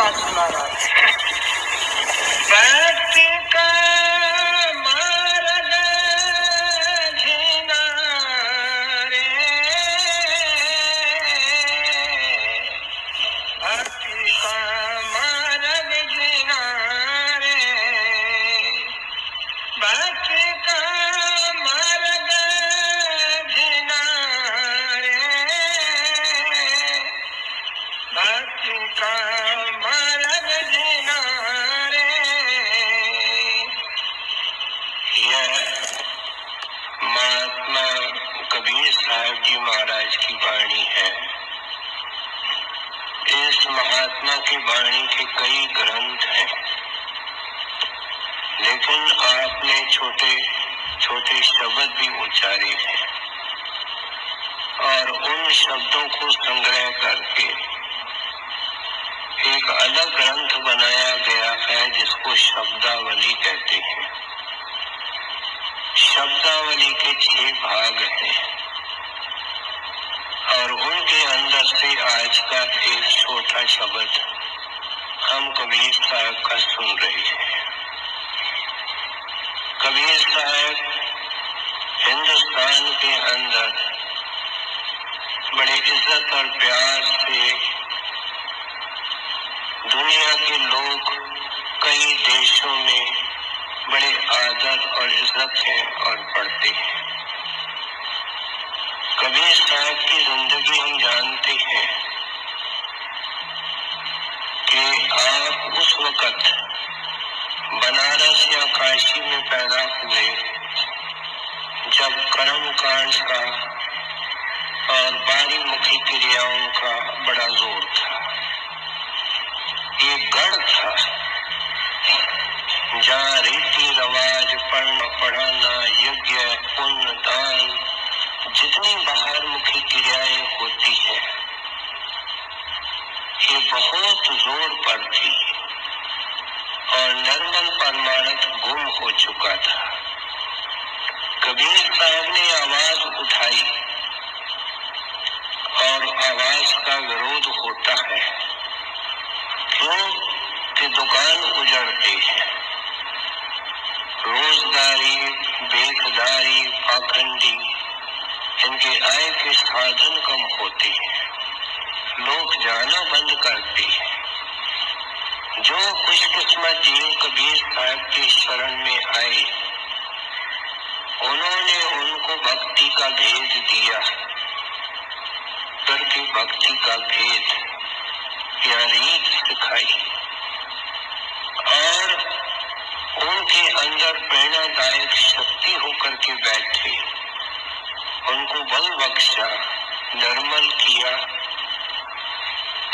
धन्यवाद जी महाराज। भक्ति का मार्ग जीना रे, भक्ति का मार्ग जीना रे, भक्ति का मार्ग जीना रे, भक्ति का मार्ग जीना रे। यह महात्मा कबीर साहब जी महाराज की वाणी है। इस महात्मा की वाणी के कई ग्रंथ हैं, लेकिन आपने छोटे छोटे शब्द भी उच्चारे हैं और उन शब्दों को संग्रह करके एक अलग ग्रंथ बनाया गया है जिसको शब्दावली कहते हैं। शब्दावली के 6 भाग हैं और उनके अंदर से आज का एक छोटा शब्द हम कबीर साहब का सुन रहे हैं। कबीर साहब हिंदुस्तान के अंदर बड़े इज्जत और प्यार से दुनिया के लोग कई देशों में बड़े आदर और इज्जत है और पढ़ते हैं। कबीर साहब की जिंदगी हम जानते हैं कि आप उस वक्त बनारस या काशी में पैदा हुए जब कर्म कांड का और बारी मुखी क्रियाओं का बड़ा जोर था। ये गढ़ था जहाँ रीति रिवाज, पढ़ना पढ़ाना, यज्ञ, पुण्य, दान, जितनी बाहर मुखी क्रियाएं होती है ये बहुत जोर पर थी और निर्मल परमाणु गुम हो चुका था। कबीर साहब ने आवाज उठाई और आवाज का विरोध होता है। क्यों कि दुकान उजड़ती है, रोजगारी, बेखदारी, पाखंडी, इनके आय के साधन कम होते हैं, लोग जाना बंद करते हैं। जो खुशकिस्मत जीव कबीर साहब के शरण में आए उन्होंने उनको भक्ति का भेद दिया, करके भक्ति का भेद या रीत सिखाई और उनके अंदर प्रेरणादायक शक्ति होकर के बैठे, उनको बल बख्शा, निर्मल किया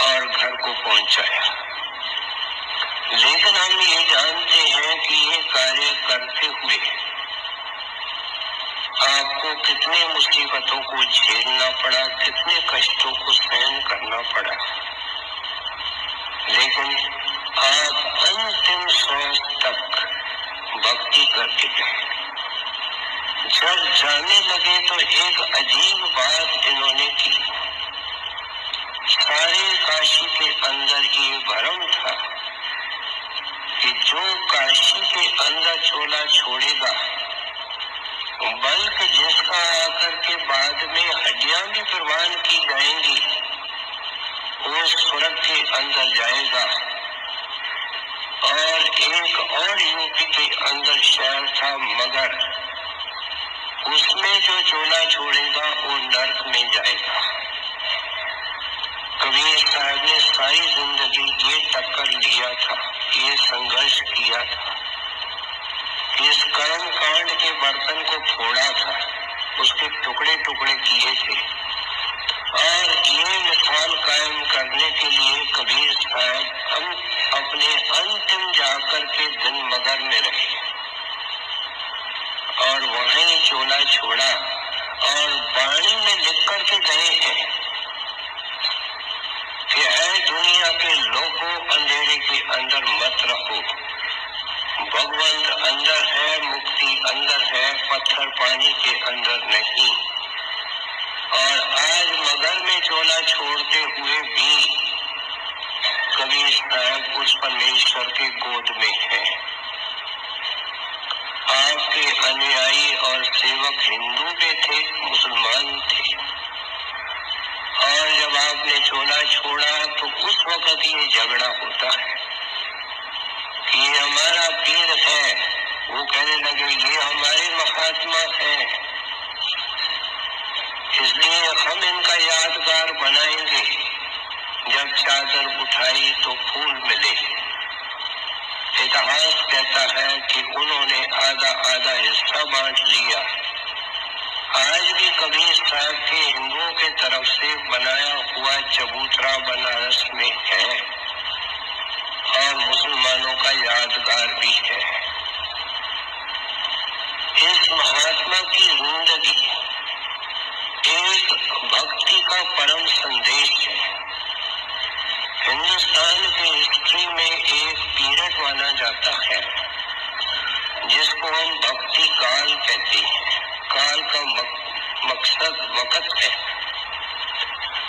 और घर को पहुंचाया। लेकिन हम ये जानते हैं कि ये कार्य करते हुए आपको कितने मुसीबतों को झेलना पड़ा, कितने कष्टों को सहन करना पड़ा, लेकिन आप अंतिम सांस तक भक्ति करके गए। जब जाने लगे तो एक अजीब बात इन्होंने की। सारे काशी के अंदर ये भ्रम था कि जो काशी के अंदर चोला छोड़ेगा, बल्कि जिसका आकर के बाद में हड्डियां भी प्रवान की जाएंगी, वो स्वर्ग के अंदर जाएगा। और एक और यूपी के अंदर शहर था मगर, उसमें जो चोला छोड़ेगा वो नरक में जाएगा। कबीर साहब ने सारी जिंदगी ये टक्कर लिया था, ये संघर्ष किया था, इस कर्म कांड के बर्तन को फोड़ा था, उसके टुकड़े टुकड़े किए थे और ये मिसाल कायम करने के लिए कबीर साहब हम अपने अंतिम जाकर के दिन मगर में रहे और वहीं चोला छोड़ा और वाणी में लिख करके गए हैं कि ऐ दुनिया के लोगों, अंधेरे के अंदर मत रहो, भगवंत अंदर है, मुक्ति अंदर है, पत्थर पानी के अंदर नहीं। और आज मगर में चोला छोड़ते हुए भी कबीर साहब उस परमेश्वर के गोद में है। आपके अनुयायी और सेवक हिंदू भी थे, मुसलमान थे, और जब आपने चोला छोड़ा तो उस वक्त ये झगड़ा होता है कि ये हमारा पीर है, वो कहने लगे ये हमारे महात्मा है, इसलिए हम इनका यादगार बनाएंगे। जब चादर उठाई तो फूल मिले। इतिहास कहता है कि उन्होंने आधा आधा हिस्सा बांट लिया। आज भी कबीर साहब के हिंदुओं के तरफ से बनाया हुआ चबूतरा बनारस में है और मुसलमानों का यादगार भी है। इस महात्मा की जिंदगी एक भक्ति का परम संदेश है। हिंदुस्तान की हिस्ट्री में एक पीरियड माना जाता है जिसको हम भक्ति काल कहते हैं। काल का मकसद वक्त है,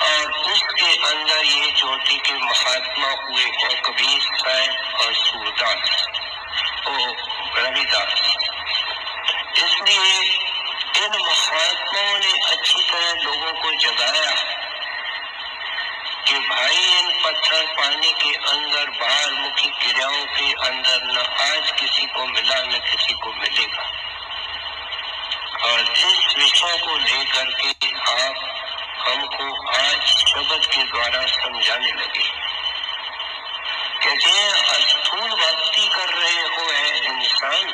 और उसके अंदर ये चोटी के महात्मा हुए हैं कबीर साहब और सूरदास और रविदास। इसलिए इन महात्माओं ने अच्छी तरह लोगों को जगाया कि भाई इन पत्थर पानी के अंदर बाहर मुखी क्रियाओं के अंदर न आज किसी को मिला न किसी को मिलेगा। और इस विषय को लेकर के आप हमको आज शब्द के द्वारा समझाने लगे। कहते हैं स्थूल भक्ति कर रहे हो है इंसान,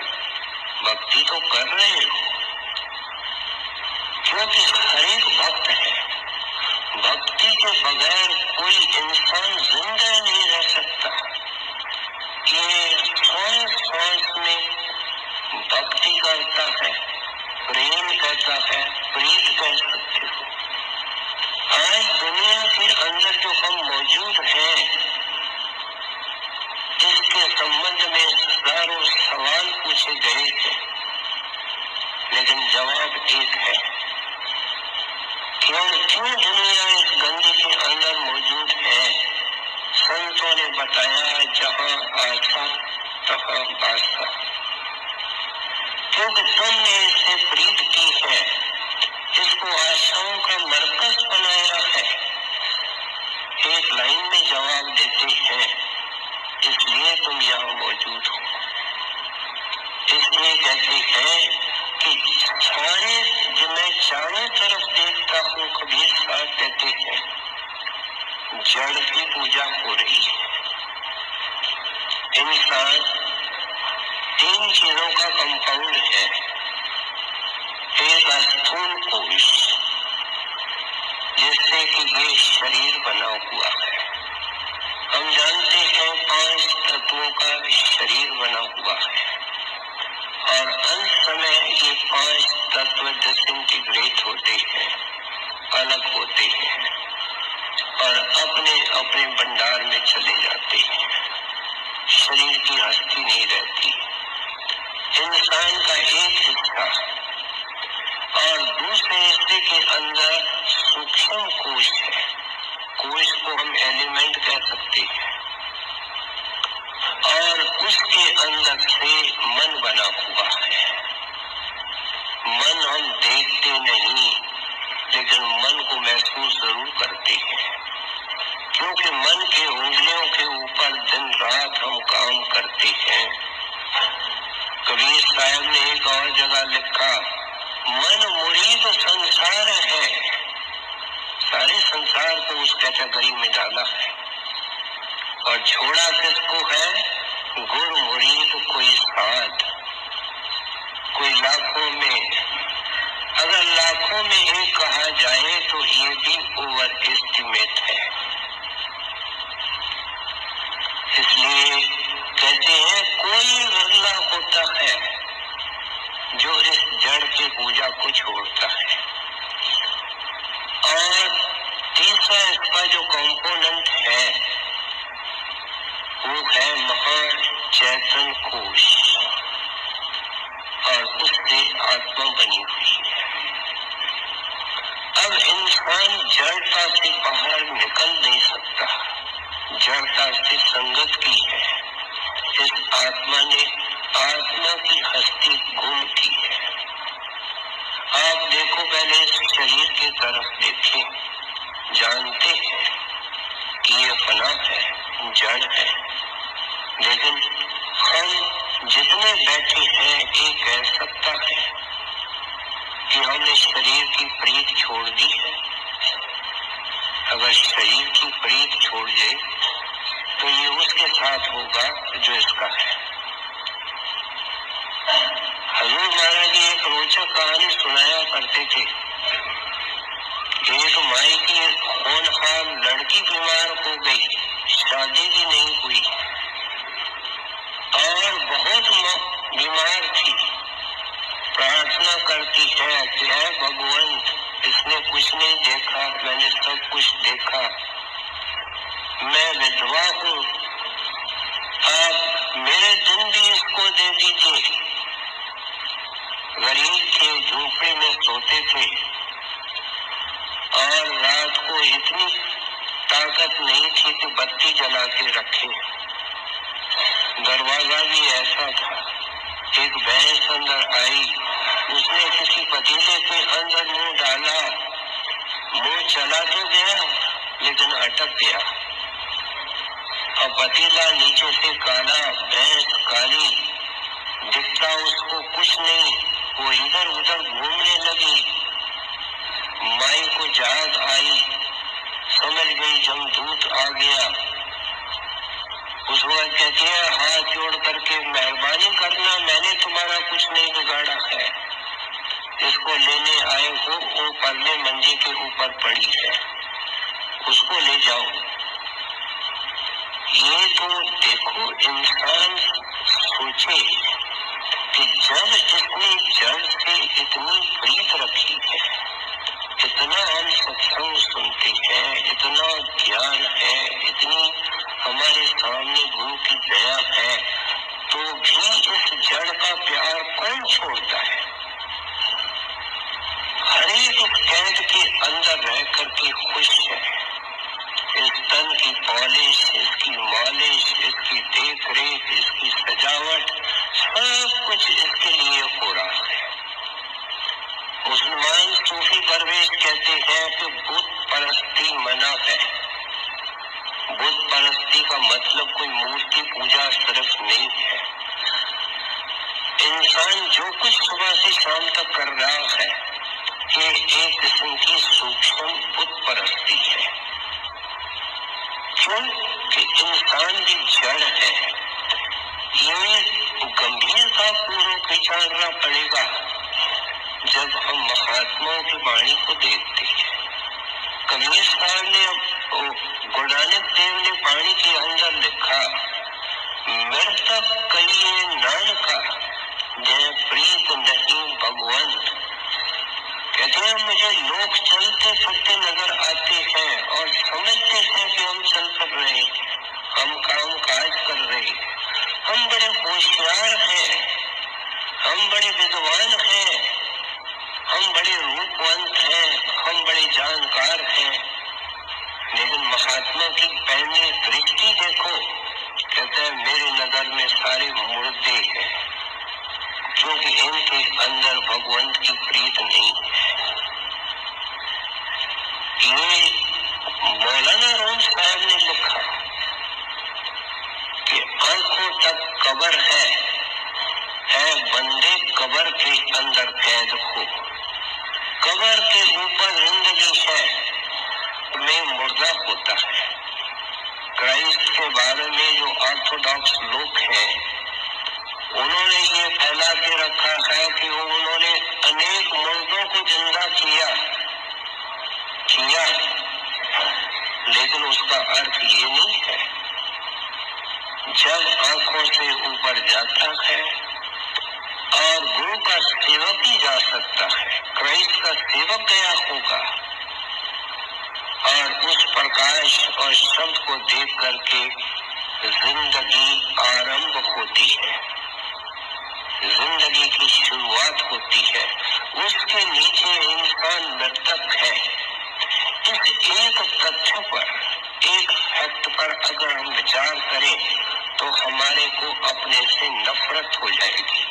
भक्ति तो कर रहे हो, क्योंकि हर एक भक्त है। भक्ति के बगैर कोई इंसान जिंदा नहीं रह सकता। ये सांस सांस में भक्ति करता है, प्रेम करता है, प्रीत कर सकते हो। आज दुनिया के अंदर जो हम मौजूद हैं, इसके संबंध में हजारों सवाल पूछे गए थे, लेकिन जवाब एक है। क्यों दुनिया इस गंदगी के अंदर मौजूद है? संतों ने बताया जहां आशा तहां आशा। क्योंकि तुमने इससे प्रीत की है, इसको आशाओं का मरकज बनाया है। एक लाइन में जवाब देते हैं, इसलिए तुम यहाँ मौजूद हो। इसलिए कहते हैं कि सारे जो मैं चारों तरफ देखता हूँ, कबीर साहब कहते हैं जड़ की पूजा हो रही है। इंसान तीन चीजों का कंपाउंड है। एक स्थूल कोश, जिससे कि ये शरीर बना हुआ है। हम जानते हैं 5 तत्वों का शरीर बना हुआ है, और अंत समय ये 5 तत्व डिसइंटीग्रेट होते हैं, अलग होते हैं और अपने अपने भंडार में चले जाते हैं। शरीर की हस्ती नहीं रहती। इंसान का एक हिस्सा और दूसरे हिस्से के अंदर सूक्ष्म कोश है। कोश को हम एलिमेंट कह सकते हैं, और उसके अंदर से मन बना हुआ है। मन हम देखते नहीं, लेकिन मन को महसूस जरूर करते हैं, क्योंकि मन के उंगलियों के ऊपर दिन रात हम काम करते हैं। कबीर साहब ने एक और जगह लिखा, मन मुरीद संसार है। सारे संसार को उस कैटेगरी में डाला है, और छोड़ा किसको है? गुर मुरीद कोई साथ। कोई लाखों में, अगर लाखों में एक कहा जाए तो ये भी ओवर एस्टिमेट है। इसलिए कहते हैं कोई विरला होता है जो इस जड़ की पूजा को छोड़ता है। और तीसरा इसका जो कंपोनेंट है वो है महान चैतन्य कोश, और उससे आत्मा बनी हुई है। अब इंसान जड़ता से बाहर निकल नहीं सकता। जड़ता से संगत की है। इस आत्मा ने आत्मा की हस्ती गुम की है। आप देखो, पहले इस शरीर की तरफ देखें, जानते हैं कि ये फना है, जड़ है, लेकिन हम जितने बैठे हैं, एक कह सकता है कि हमने शरीर की प्रीत छोड़ दी है। अगर शरीर की प्रीत छोड़ जाए तो ये उसके साथ होगा जो इसका है। हजूर महाराज जी एक रोचक कहानी सुनाया करते थे। एक माई की होनहार लड़की बीमार हो गई, शादी भी नहीं हुई और बहुत बीमार थी। प्रार्थना करती है कि है भगवंत, इसने कुछ नहीं देखा, मैंने सब कुछ देखा, मैं विधवा हूँ, आप मेरे दिन भी इसको दे दीजिए। गरीब थे, झोपड़ी में सोते थे और रात को इतनी ताकत नहीं थी कि बत्ती जला के रखे। दरवाजा भी ऐसा था। एक भैंस अंदर आई, उसने किसी पतीले के अंदर मुंह डाला, मुंह चला तो गया लेकिन अटक गया और पतीला नीचे से काला, भैंस काली, दिखता उसको कुछ नहीं। वो इधर उधर घूमने लगी। माई को जाग आई, समझ गई जमदूत आ गया। उस वक्त कहती है, हाथ जोड़ करके मेहरबानी करना, मैंने तुम्हारा कुछ नहीं बिगाड़ा है, इसको लेने आए हो, वो परले मंजे के ऊपर पड़ी है, उसको ले जाओ। ये तो देखो, इंसान सोचे कि जब इसने जड़ से इतनी प्रीत रखी है, इतना हम सत्संग सुनते हैं, इतना ज्ञान है, इतनी हमारे सामने गुरु की दया है, तो भी इस जड़ का प्यार कौन छोड़ता है? हर एक कैद के अंदर रह करके खुश है। इस तन की पॉलिश, इसकी मालिश, इसकी देख रेख, इसकी सजावट, सब कुछ इसके लिए हो रहा है। मुसलमान सूफी दरवेश कहते हैं कि बुत परस्ती मना है। बुत परस्ती का मतलब कोई मूर्ति पूजा सिर्फ नहीं है। इंसान जो कुछ सुबह से शाम तक कर रहा है, ये एक किस्म की सूक्ष्म बुत परस्ती है। क्यों कि इंसान की जड़ है। ये गंभीरता पूर्वक विचारना पड़ेगा। जब हम महात्माओं की वाणी को देखते हैं, कबीर साहब ने, गुरु नानक देव ने वाणी के अंदर लिखा, मृतक कहिए नानका, जय प्रीत नहीं भगवंत। कहते हैं, मुझे लोग चलते फिरते नजर आते हैं और समझते हैं कि हम चल कर रहे, हम काम काज कर रहे, हम बड़े होशियार हैं, हम बड़े विद्वान हैं, हम बड़े रूपवंत हैं, हम बड़े जानकार हैं। लेकिन महात्मा की पहली दृष्टि देखो, कहते हैं मेरे नजर में सारे मुर्दे हैं, क्योंकि इनके अंदर भगवंत की प्रीत नहीं है। ये मौलाना रूम साहब ने लिखा कि आंखों तक कब्र है बंदे कब्र के अंदर कैद हो, कब्र के ऊपर जिंदगी है, में मुर्दा होता है। क्राइस्ट के बारे में जो ऑर्थोडॉक्स लोग हैं, उन्होंने ये फैला के रखा है कि उन्होंने अनेक मुर्दों को जिंदा किया, लेकिन उसका अर्थ ये नहीं है। जब आंखों से ऊपर जाता है और गुरु का सेवक ही जा सकता है, क्राइस्ट का सेवक गया होगा और उस प्रकाश और शब्द को देख करके जिंदगी आरंभ होती है, जिंदगी की शुरुआत होती है। उसके नीचे इंसान मृतक है। इस एक तथ्य पर एक फैक्ट पर अगर हम विचार करें तो हमारे को अपने से नफरत हो जाएगी।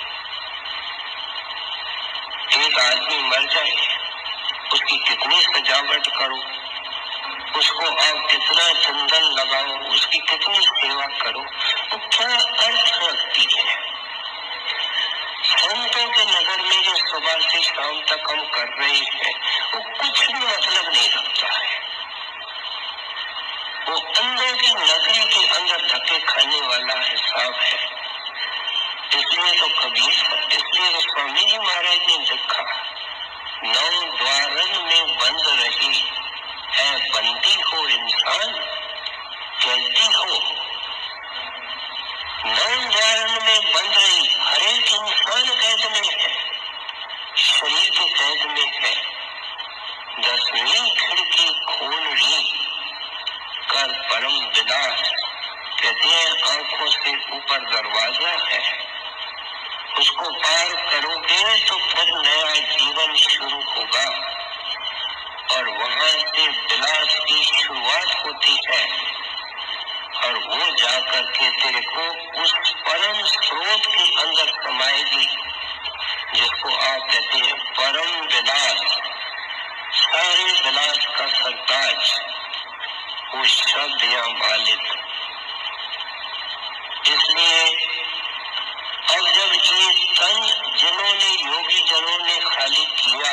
एक आदमी मर जाए, उसकी कितनी सजावट करो, उसको आप कितना चंदन लगाओ, उसकी कितनी सेवा करो, वो क्या अर्थ रखती है। संतों के नगर में जो सुबह से शाम तक हम कर रहे हैं वो कुछ भी मतलब नहीं रखता है। वो अंदर की नगरी के अंदर धक्के खाने वाला हिसाब है। इसलिए तो स्वामी जी महाराज ने लिखा, 9 द्वारन में बंद रही है बंदी हो इंसान, कैदी हो। 9 द्वारन में बंद रही, हर एक इंसान कैद में है, शरीर के कैद में है। 10वीं खिड़की खोल रही कर परम विलास, कहते हैं आंखों से ऊपर दरवाजा है, उसको पार करोगे तो फिर नया जीवन शुरू होगा और वहां से विलास की शुरुआत होती है और वो जाकर के तेरे को उस परम स्रोत के अंदर समाएगी जिसको आप कहते हैं परम विलास, सारे विलास का सरताज, वो शब्द या मालिक। इसलिए अब जब ये तन जिन्होंने योगी जनों ने खाली किया,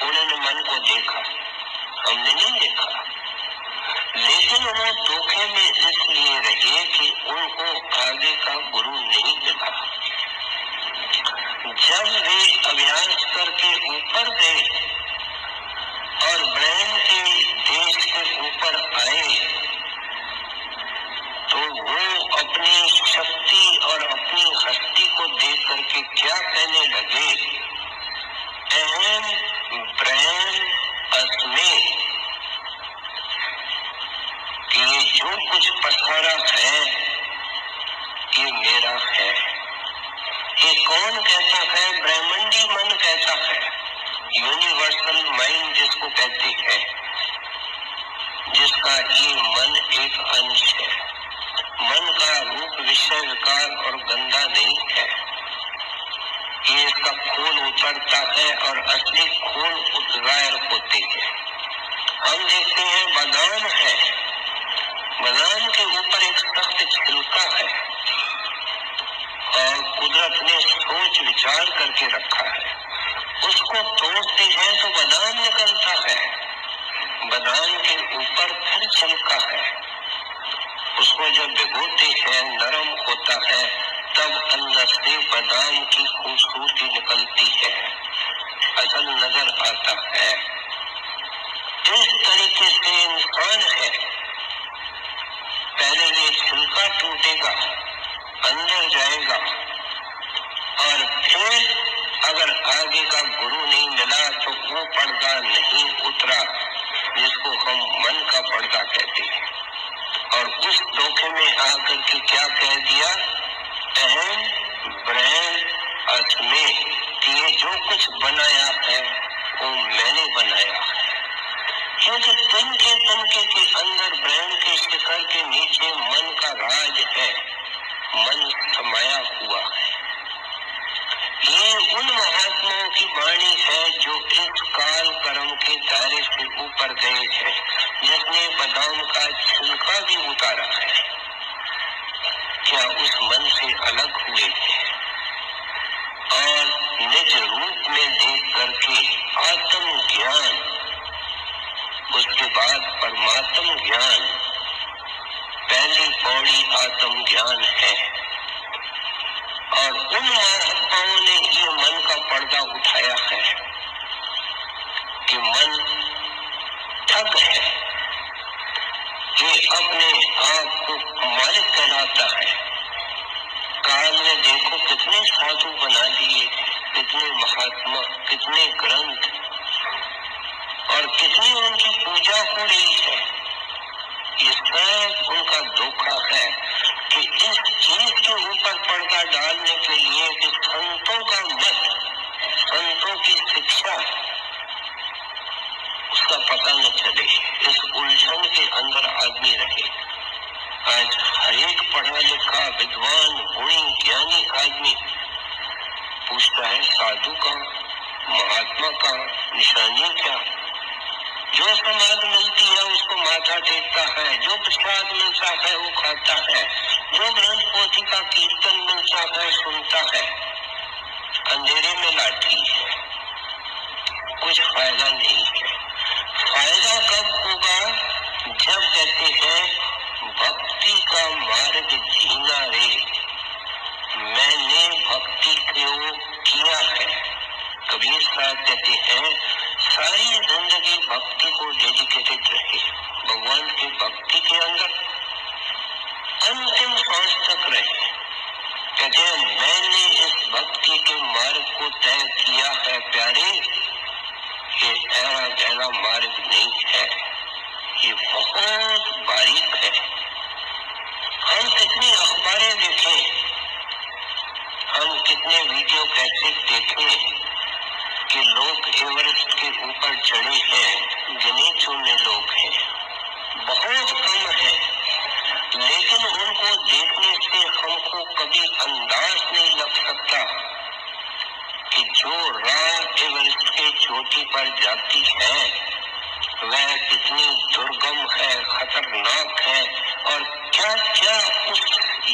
उन्होंने मन को देखा, हमने नहीं देखा, लेकिन वो धोखे में इसलिए रहे कि उनको आगे का गुरु नहीं मिला। जब वे अभ्यास करके ऊपर गए और ब्रह्म के देश के ऊपर आए तो वो अपनी शक्ति और अपनी हस्ती को देख करके क्या कहने लगे, अहम ब्रह्म अस्मि, कि ये जो कुछ पसारा है ये मेरा है। ये कौन कहता है? ब्रह्मंडी मन कहता है, यूनिवर्सल माइंड जिसको कहते हैं, जिसका ये मन एक अंश है। मन का रूप विषय विकार और गंदा नहीं है, ये इसका खोल उतरता है और असली खोल गायब होते हैं। हम देखते हैं बादाम है, बादाम के ऊपर एक सख्त छिलका है और कुदरत ने सोच विचार करके रखा है, उसको तोड़ते हैं तो बादाम निकलता है, बादाम के ऊपर फिर छिलका है, उसको जब भिगोते हैं नरम होता है तब अंदर से बादाम की खूबसूरती निकलती है, असल नजर आता है। इस तरीके से इंसान है, पहले ये छिलका टूटेगा, अंदर जाएगा और फिर अगर आगे का गुरु नहीं मिला तो वो पर्दा नहीं उतरा जिसको हम मन का पर्दा कहते हैं। और उस धोखे में आकर के क्या कह दिया, अहम ब्रह्म अस्मि, कि ये जो कुछ बनाया है वो मैंने बनाया है। क्योंकि तनके के अंदर ब्रह्म के शिखर के नीचे मन का राज है, मन समाया हुआ है। ये उन महात्माओं की वाणी है जो इस काल कर्म के दायरे से ऊपर गए हैं, जिसने बादाम का छिलका भी उतारा है। क्या उस मन से अलग हुए हैं और निज रूप में देख करके आत्म ज्ञान, उसके बाद परमात्म ज्ञान, पहली पौड़ी आत्म ज्ञान है। और उन महात्माओं ने ये मन का पर्दा उठाया है कि मन ठग है, ये अपने आप को मालिक कहलाता है। काल में देखो कितने साधु बना दिए, कितने महात्मा, कितने ग्रंथ और कितनी उनकी पूजा हो रही है। ये सब उनका धोखा है कि इस चीज के ऊपर पर्दा डालने के लिए कि संतों का मत, संतों की शिक्षा, उसका पता न चले। इस उलझन के अंदर आदमी आज हरेक पढ़ा लिखा विद्वान गुणी ज्ञानी आदमी पूछता है साधु का, महात्मा का निशानी क्या? जो समाध मिलती है उसको माथा टेकता है, जो प्रसाद मिलता है वो खाता है, जो ग्रंथ पोथी का कीर्तन मिलता है सुनता है। अंधेरे में लाठी है, कुछ फायदा नहीं है। फायदा कब होगा? जब कहते हैं भक्ति का मार्ग जीना रे, मैंने भक्ति को किया है। कबीर साहब कहते हैं सारी जिंदगी भक्ति को डेडिकेटेड रहे, भगवान की भक्ति के अंदर अंतिम सांस तक रहे। कहते हैं मैंने इस भक्ति के मार्ग को तय किया है प्यारे, ये ऐरा गहरा मार्ग नहीं है, ये बहुत बारीक है। हम कितनी अखबारें देखें, हम कितने वीडियो कैसेट देखें कि लोग एवरेस्ट के ऊपर चढ़े हैं, गिने चुने लोग हैं, बहुत कम है। लेकिन उनको देखने से हमको कभी अंदाज नहीं लग सकता कि जो राह एवरेस्ट के चोटी पर जाती है वह कितनी दुर्गम है, खतरनाक है, और क्या क्या उस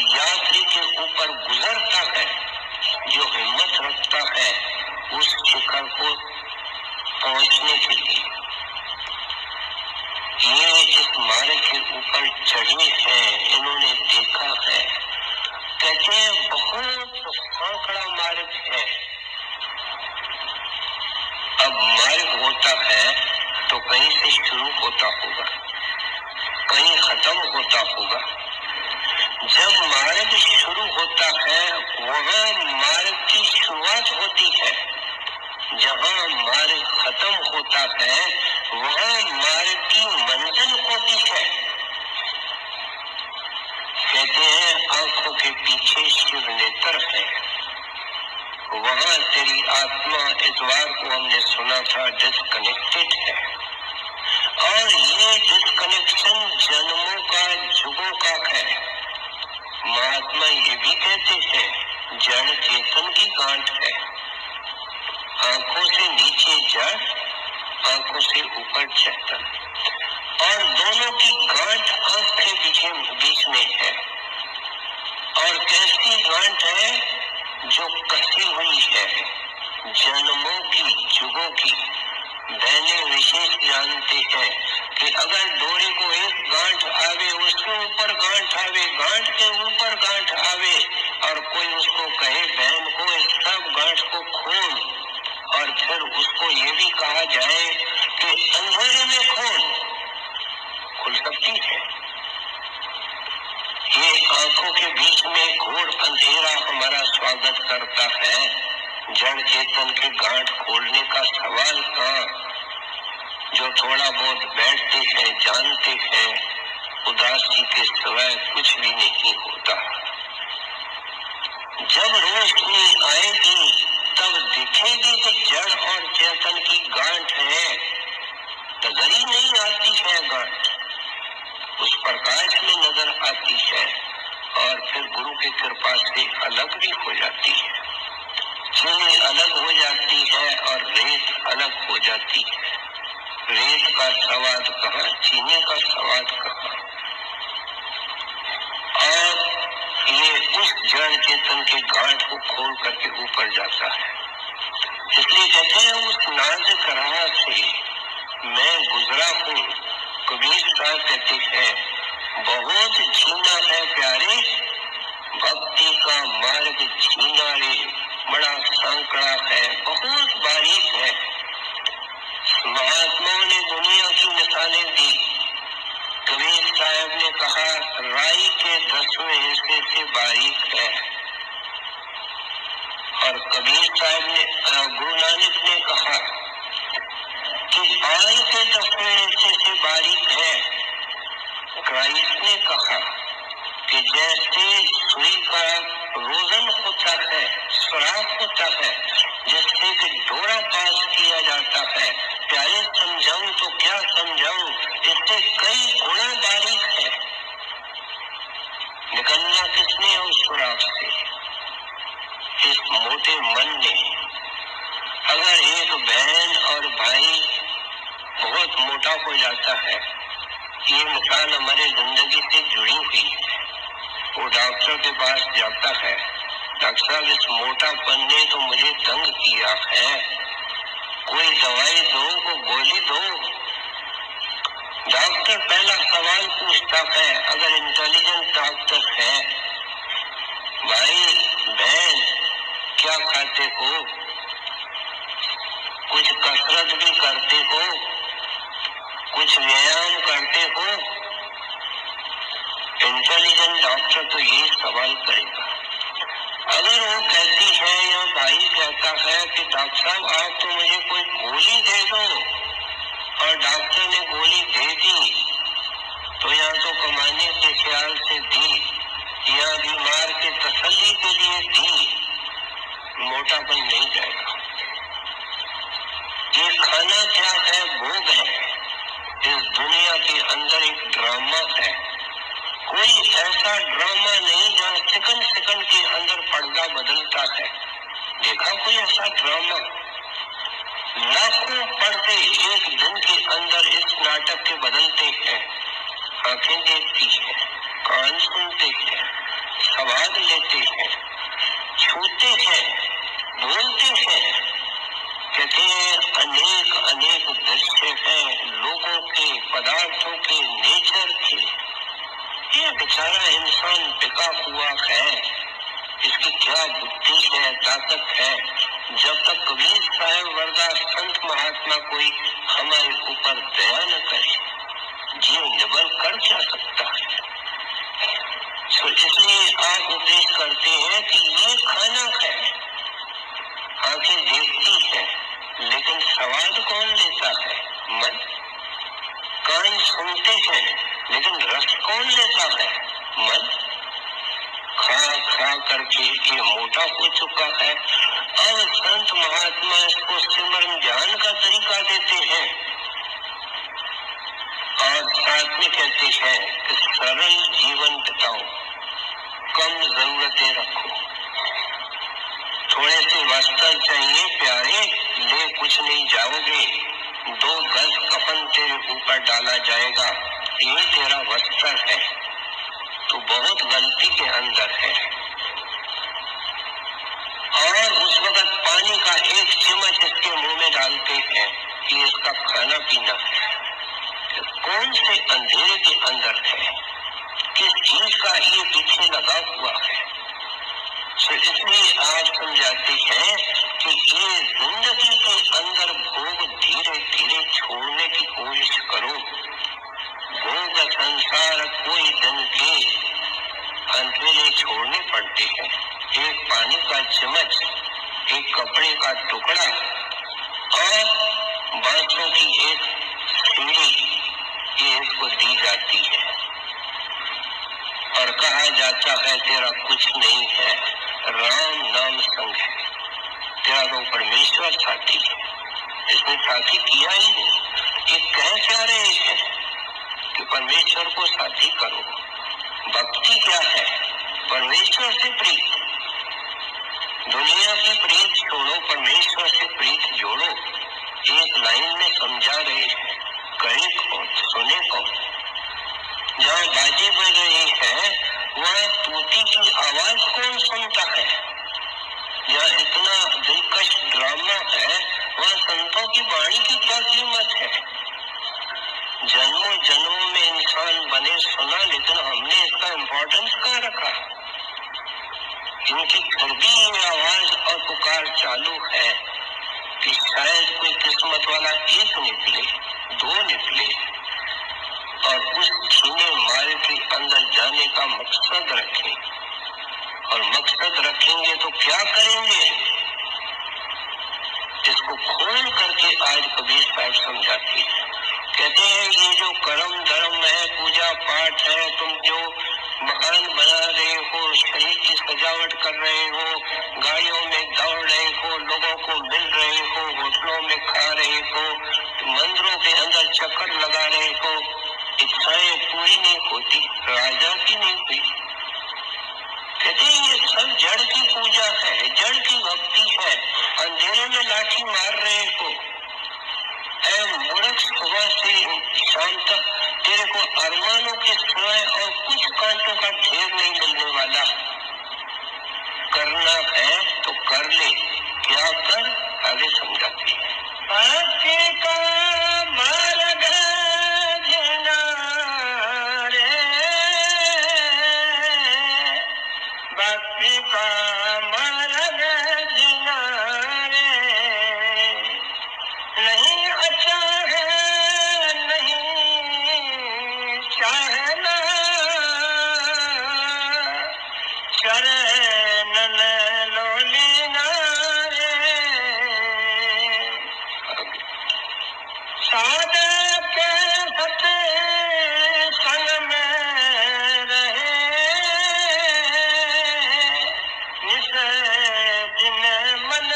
यात्री के ऊपर गुजरता है जो हिम्मत रखता है उस शिखर को पहुंचने के लिए। ये इस मार्ग के ऊपर चढ़े हैं, इन्होंने देखा है। कहते हैं बहुत सांकड़ा मार्ग है। अब मार्ग होता है तो कहीं से शुरू होता होगा, कहीं खत्म होता होगा। जब मार्ग शुरू होता है वहाँ मार्ग की शुरुआत होती है, जहाँ मार्ग खत्म होता है वहाँ मार्ग की मंजिल होती है। कहते हैं आंखों के पीछे शिव नेत्र है, वहाँ तेरी आत्मा इतवार को हमने सुना था डिस्कनेक्टेड है, और ये डिस्कनेक्शन जन्मों का जुगों का है। महात्मा ये भी कहते हैं जड़ चेतन की गांठ है, आंखों से नीचे जड़, आंखों से ऊपर चेतन, और दोनों की गांठ आंख के बीच में है। और कैसी गांठ है? जो कसी हुई है, जन्मों की जुगों की। बहने विशेष जानते हैं कि अगर डोरी को एक गांठ आवे, उसके ऊपर गांठ आवे, गांठ के ऊपर गांठ आवे, और कोई उसको कहे बहन को इस सब गांठ को खोल, और फिर उसको ये भी कहा जाए कि अंधेरे में खोल, खुल सकती है। ये आंखों के बीच में घोर अंधेरा हमारा स्वागत करता है। जड़ चेतन के गांठ खोलने का सवाल कहाँ? जो थोड़ा बहुत बैठते हैं जानते हैं उदासी के सिवाय कुछ भी नहीं होता। जब रोशनी आएगी तब दिखेगी कि जड़ और चेतन की गांठ है, नजर ही नहीं आती है गांठ, उस प्रकाश में नजर आती है, और फिर गुरु की कृपा से अलग भी हो जाती है। चीनी अलग हो जाती है और रेत अलग हो जाती है। रेत का स्वाद कहाँ, चीनी का स्वाद कहाँ? और ये उस जड़ चेतन के गांठ को खोल करके ऊपर जाता है। इसलिए कहते हैं उस नाज़िक राह से मैं गुजरा हूँ। कबीर साहब कहते हैं बहुत जीना है प्यारे, भक्ति का मार्ग जीना रे, बड़ा सांकड़ा है, बहुत बारीक है। महात्माओं ने दुनिया की मिसालें दी। कबीर साहब ने कहा राई के 10वें हिस्से से बारीक है, और कबीर साहब ने गुरु नानक ने कहा कि बाल के 10वें हिस्से से बारीक है। क्राइस्ट ने कहा कि जैसे सुई का रोजन होता है, सुराख होता है, जिससे कि डोरा पास किया जाता है, प्यारे समझाऊं तो क्या समझाऊं, इससे कई गुना बारीक है। निकलना किसने है उस सुराख से? इस मोटे मन ने। अगर एक बहन और भाई बहुत मोटा हो जाता है, ये मिसाल हमारे जिंदगी से जुड़ी हुई है। वो डॉक्टर के पास जाता है, डॉक्टर साहब इस मोटापन ने तो मुझे तंग किया है, कोई दवाई दो, को गोली दो। डॉक्टर पहला सवाल पूछता है, अगर इंटेलिजेंट डॉक्टर है, भाई बहन क्या खाते हो, कुछ कसरत भी करते हो, कुछ व्यायाम करते हो? इंटेलिजेंट डॉक्टर तो यही सवाल करेगा। अगर वो कहती है या भाई कहता है कि डॉक्टर साहब आप तो मुझे कोई गोली दे दो, और डॉक्टर ने गोली दे दी, तो या तो कमाने के ख्याल से दी या बीमार के तसल्ली के लिए दी, मोटापन नहीं जाएगा। ये खाना क्या है? भोग है। इस दुनिया के अंदर एक ड्रामा है। कोई ऐसा ड्रामा नहीं जहाँ सेकंड सेकंड के अंदर पर्दा बदलता है। देखा कोई ऐसा ड्रामा? लाखों पर्दे एक दिन के अंदर इस नाटक के बदलते हैं। आंखें देखती है, कान सुनते हैं, स्वाद लेते हैं, छूते हैं, बोलते हैं। कहते हैं अनेक अनेक दृश्य हैं लोगों के, पदार्थों के, नेचर के। ये बेचारा इंसान बिका हुआ है, इसकी क्या बुद्धि है, ताकत है। जब तक कबीर साहब वर्गा संत महात्मा कोई हमारे ऊपर दया न करे, जीव निबल कर क्या सकता है? इसलिए आप उपदेश करते हैं कि ये खाना है। आंखें देखती है, लेकिन स्वाद कौन लेता है? मन। कान सुनते हैं, लेकिन रस कौन लेता है? मन। खा खा करके ये मोटा हो चुका है। अब संत महात्मा इसको सिमरन ध्यान का तरीका देते हैं और साथ में कहते हैं कि सरल जीवन बिताओ, कम जरूरतें रखो, थोड़े से वस्त्र चाहिए प्यारे, ले कुछ नहीं जाओगे, 2 गज कफन तेरे ऊपर डाला जाएगा, ये तेरा वस्त्र है। तो बहुत गलती के अंदर है। और उस वक्त पानी का 1 चम्मच इसके मुंह में डालते हैं कि इसका खाना पीना है। कौन से अंधेरे के अंदर है, किस चीज का ये पीछे लगा हुआ है। इसलिए आप समझाते हैं कि ये जिंदगी के अंदर भोग धीरे धीरे छोड़ने की कोशिश करो। भोग संसार कोई दिन के अंधेरे छोड़ने पड़ते हैं। एक पानी का चम्मच, एक कपड़े का टुकड़ा और बांसों की एक सीढ़ी, ये इसको दी जाती है और कहा जाता है तेरा कुछ नहीं है, राम नाम संग है, तेरा तो परमेश्वर साथी है। इसने साथी किया ही नहीं। ये कह क्या रहे हैं कि परमेश्वर को साथी करो। भक्ति क्या है? परमेश्वर से प्रीत। दुनिया की प्रीत छोड़ो, परमेश्वर से प्रीत जोड़ो। एक लाइन में समझा रहे हैं, करे कौन, सुने कौन। जहाँ बाजे बज रही है वहाँ तूती की आवाज कौन सुनता है? जहाँ इतना दिलकश ड्रामा है वहाँ संतों की वाणी की क्या कीमत है? जन्मों जन्मों में इंसान बने सुना, लेकिन हमने इसका इम्पोर्टेंस कहाँ रखा? इनकी फिर भी ये आवाज और पुकार चालू है कि शायद कोई किस्मत वाला एक निकले, 2 निकले और उस छीने मारे के अंदर जाने का मकसद रखें। और मकसद रखेंगे तो क्या करेंगे? इसको खोल करके आज कबीर साहब समझाते हैं। कहते हैं ये जो कर्म धर्म है, पूजा पाठ है, तुम जो मकान बना रहे हो, शरीर की सजावट कर रहे हो, गाड़ियों में दौड़ रहे हो, लोगों को मिल रहे हो, होटलों में खा रहे हो, मंदिरों के अंदर चक्कर लगा रहे हो, इच्छाएं पूरी नहीं होती। राजा की नहीं हुई, कहते ये सब जड़ की पूजा है, जड़ की भक्ति है। अंधेरे में लाठी मार रहे को, ऐ मूर्ख, सुबह से शाम तक तेरे को अरमानों के सिवाय और कुछ कांटों का ढेर नहीं मिलने वाला। करना है तो कर ले, क्या कर, आगे समझाती है। भक्ति का मार्ग जीना रे, भक्ति का मार्ग जीना रे, नहीं अच्छा है नहीं चाहना, शरण लोलीना रे, सादा के सते संग में रहे, निस दिन मन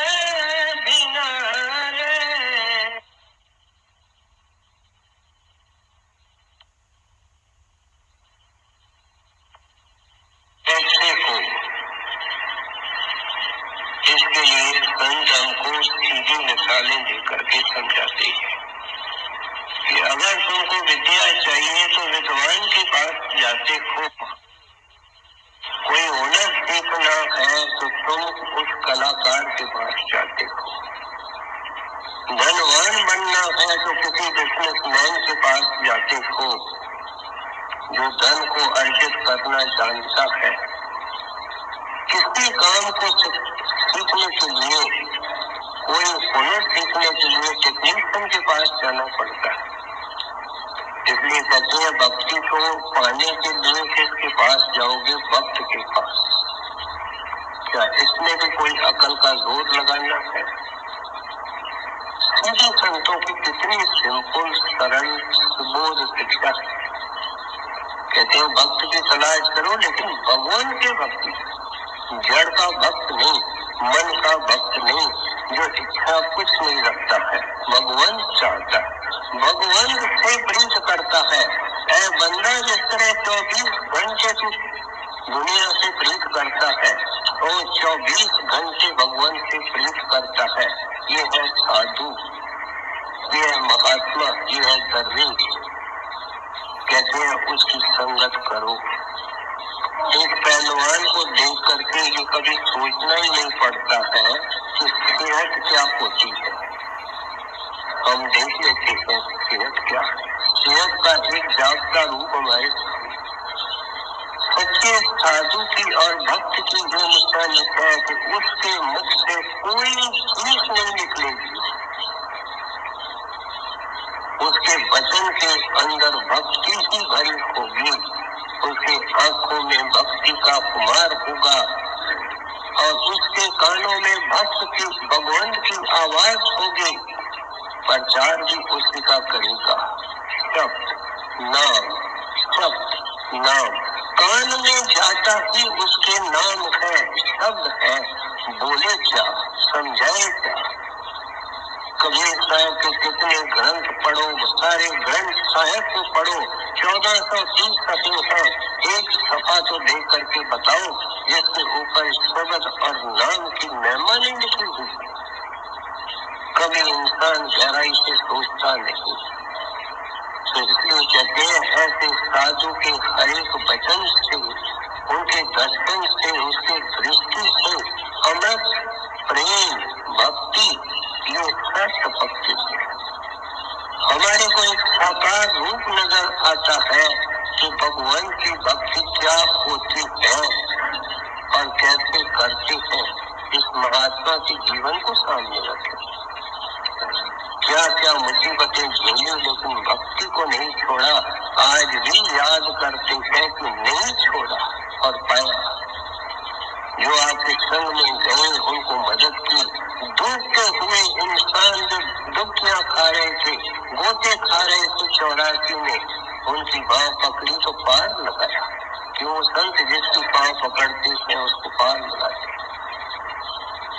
बिना रे। ऐसे को इसके लिए संत हमको सीधी मिसालें देकर के समझाते हैं कि अगर तुमको विद्या चाहिए तो विद्वान के पास जाते हो, कोई हुनर सीखना है तो तुम उस कलाकार के पास जाते हो, धनवान बनना है तो किसी बिजनेसमैन के पास जाते हो जो धन को अर्जित करना जानता है। किसी काम को सीखने के लिए, कोई हुनर सीखने के लिए टेक्नीशियन के पास जाना पड़ता है। इसलिए कहते हैं भक्ति को पाने के लिए किसके पास जाओगे? भक्त के पास। क्या इसमें भी कोई अकल का जोर लगाना है? सीधे संतों की कितनी सिंपल सरल सुबोध शिक्षा। कहते हैं भक्त की तलाश करो, लेकिन भगवान के भक्ति, जड़ का भक्त नहीं, मन का भक्त नहीं, जो इच्छा कुछ नहीं रखता है, भगवान चाहता है, भगवान से प्रीत करता है। ऐ बंदा जिस तरह 24 घंटे तू दुनिया से प्रीत करता है, वो 24 घंटे भगवान से प्रीत करता है। ये है साधु, ये है महात्मा, ये है दरवेश। कहते हैं उसकी संगत करो। एक पहलवान को देख करके ये कभी सोचना ही नहीं पड़ता है कि सेहत क्या होती है। हम देख लेते हैं सेहत क्या है। सेहत का एक जागता रूप हमारे सच्चे साधु की और भक्त की जो निशान है कि उसके मुख से कोई चीज नहीं निकलेगी, उसके वचन के अंदर भक्ति ही भरी होगी, उसके आंखों में भक्ति का कुमार होगा और उसके कानों में भक्त की भगवान की आवाज होगी। प्रचार भी उसी का करेगा। शब्द नाम, शब्द नाम, कान में जाता ही उसके नाम है, शब्द है। बोले क्या, समझाए क्या। कबीर साहब के कितने ग्रंथ पढ़ो, सारे ग्रंथ साहब को पढ़ो, 1430 सफ़े हैं। एक सफा तो देख करके बताओ जिसके ऊपर शब्द और नाम की महिमा नहीं लिखी हुई। कभी इंसान गहराई से सोचता नहीं। तो इसलिए कहते हैं ऐसे साधु के हर एक वचन से, उनके दर्शन से, उसके दृष्टि से अमृत प्रेम भक्ति ये श्रेष्ठ भक्ति है। हमारे को एक साकार रूप नजर आता है कि भगवान की भक्ति क्या होती है और कैसे करते हैं। इस महात्मा के जीवन को सामने रखें। क्या क्या मुसीबतें झेली लेकिन भक्ति को नहीं छोड़ा। आज भी याद करते हैं कि नहीं छोड़ा और पाया। जो आपके संग में गए उनको मदद की। डूबते हुए इंसान जो डुबकियां खा रहे थे, गोते खा रहे थे 84 में, उनकी बाह पकड़ी तो पार लगाया। क्यों? संत जिसकी पाँव पकड़ते हैं उसको पार लगाते।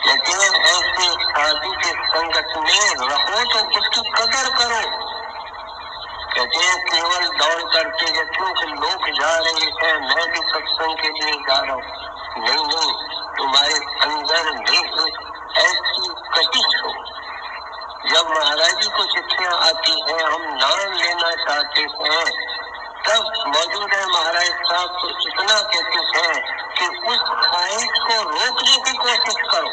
लेकिन ऐसे साधु के संगत में रहो तो उसकी कदर करो। कहते हैं केवल दौड़ करके क्योंकि लोग जा रहे हैं मैं भी सत्संग के लिए जा रहा हूँ, नहीं, तुम्हारे अंदर में एक ऐसी कशिश हो। जब महाराज जी को चिट्ठियां आती हैं, हम नाम लेना चाहते हैं, तब मौजूद है महाराज साहब तो इतना कहते हैं कि उस ख्वाहिश को रोकने की कोशिश करो।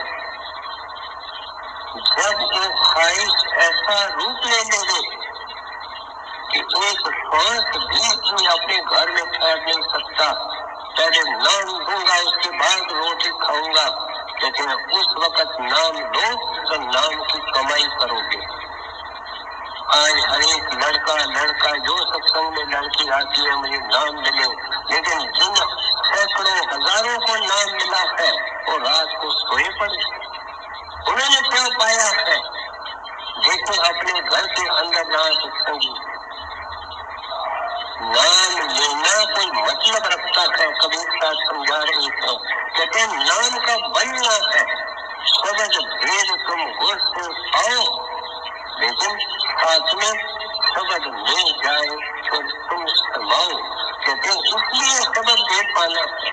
जब वो ख्वाहिश ऐसा रूप ले लेंगे कि एक श्वास भी अपने घर में ठहर नहीं सकता, पहले नाम दूंगा उसके बाद रोटी खाऊंगा, लेकिन उस वक्त नाम लो तो नाम की कमाई करोगे। आज हर एक लड़का जो सत्संग में लड़की आती है, मुझे नाम मिले, लेकिन जिन सैकड़ों हजारों को नाम मिला है वो रात को सोए पड़े। उन्होंने क्या पाया है? देखो अपने घर के अंदर ना सत्संगी नाम लेना कोई मतलब रखता है। कबीर साहब समझा रहे हैं, कहते नाम का बनना है। शब्द भेद तुम गुर से पाओ, लेकिन साथ में शब्द मिल जाए फिर तुम समाओ। कहते इसलिए शब्द भेद पाना है।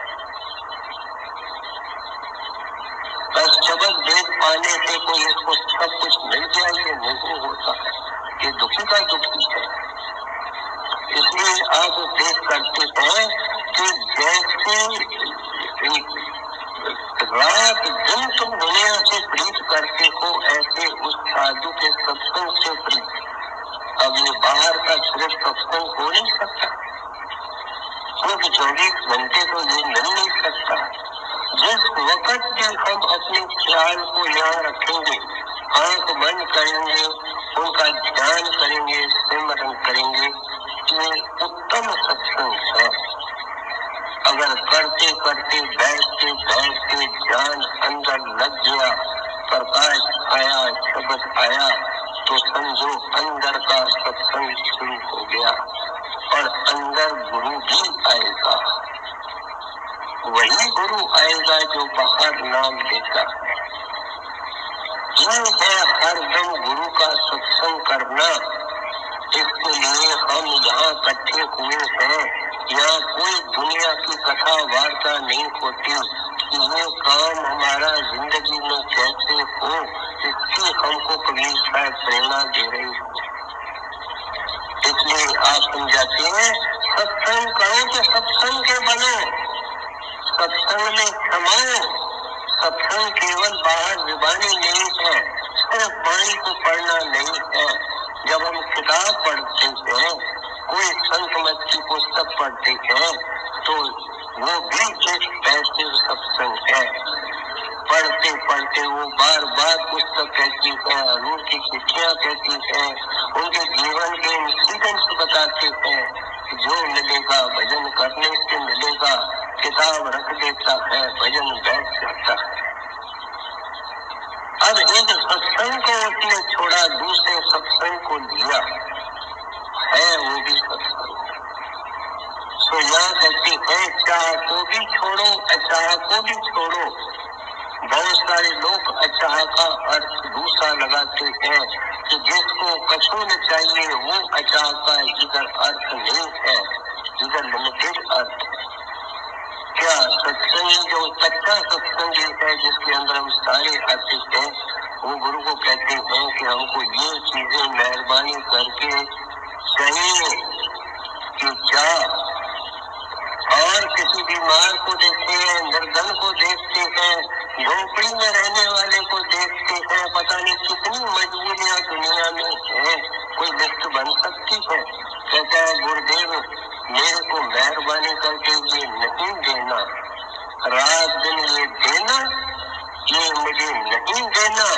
बस शब्द भेद पाने से कोई इसको सब कुछ मिल जाए ये नहीं होता है, ये दुखी का दुखी है। इसलिए आप देख करते हैं कि जैसे रात दिन तुम दुनिया से प्रीत करते हो, ऐसे उस साधु के सत्संग से प्रीत। अब ये बाहर का सिर्फ सत्संग हो नहीं सकता, क्योंकि 24 घंटे तो ये मिल नहीं सकता। जिस वक्त भी हम अपने ख्याल को यहाँ रखेंगे, आंख बंद करेंगे, उनका ध्यान करेंगे, सिमरन करेंगे, ये उत्तम सत्संग है। अगर करते करते बैठते बैठते ध्यान अंदर लग गया, प्रकाश आया, शब्द आया, तो समझो अंदर का सत्संग शुरू हो गया और अंदर गुरु भी आएगा। वही गुरु आएगा जो बाहर नाम देता है। ये है हरदम गुरु का सत्संग करना। इसके लिए हम यहाँ इकट्ठे हुए हैं। यहाँ कोई दुनिया की कथा वार्ता नहीं होती कि ये काम हमारा जिंदगी में कैसे हो, इसकी हमको कबीर साहब प्रेरणा दे रही है। इसलिए आप समझाते हैं सत्संग करो तो सत्संग के बनो, सत्संग में समाओ। सत्संग केवल बाहर जुबानी नहीं है, सिर्फ पानी को पढ़ना नहीं है। जब हम किताब पढ़ते हैं, कोई संत मत की पुस्तक पढ़ते हैं, तो वो भी एक पैसिव सत्संग है। पढ़ते पढ़ते वो बार बार पुस्तक कहती है, अरूर की चिट्ठियां कहती है, उनके जीवन के इंसिडेंट्स बताते हैं। जो मिलेगा भजन करने से मिलेगा, किताब रख देता है, भजन बैठ जाता है। अब एक सत्संग को उसने छोड़ा, दूसरे सत्संग को लिया है, वो भी सत्संग। तो यहाँ कहती है चाह को भी छोड़ो, अचाह को भी छोड़ो। बहुत सारे लोग अचाह का अर्थ दूसरा लगाते हैं कि जिसको कछु न चाहिए वो अचाह का इधर अर्थ नहीं है, इधर लिमिटेड अर्थ है। क्या सत्संग जो कच्चा सत्संग है जिसके अंदर हम सारे आते हैं, वो गुरु को कहते हैं कि हमको ये चीजें मेहरबानी करके चाहिए कि क्या और किसी बीमार को देखते हैं, निर्धन को देखते हैं, झोपड़ी में रहने वाले को देखते हैं, पता नहीं कितनी मजबूरियां दुनिया में है, कोई लिस्ट बन सकती है। कहता है गुरुदेव मेरे को मेहरबानी करके ये नहीं देना, रात दिन ये देना, ये मुझे नहीं देना।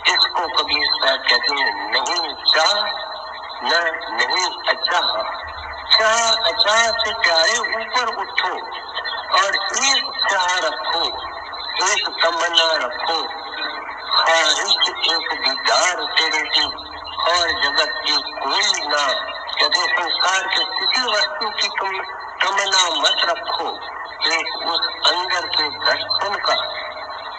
इसको कबीर साहब कहते हैं नहीं चाह न नहीं अचाह। चाह अचाह से प्यारे ऊपर उठो और एक चाह रखो, एक तमन्ना रखो, ख्वाहिश एक दीदार तेरे की और जगत की कोई ना। कहते संसार के किसी वस्तु की तुम तमन्ना मत रखो, एक उस अंदर के दर्शन का।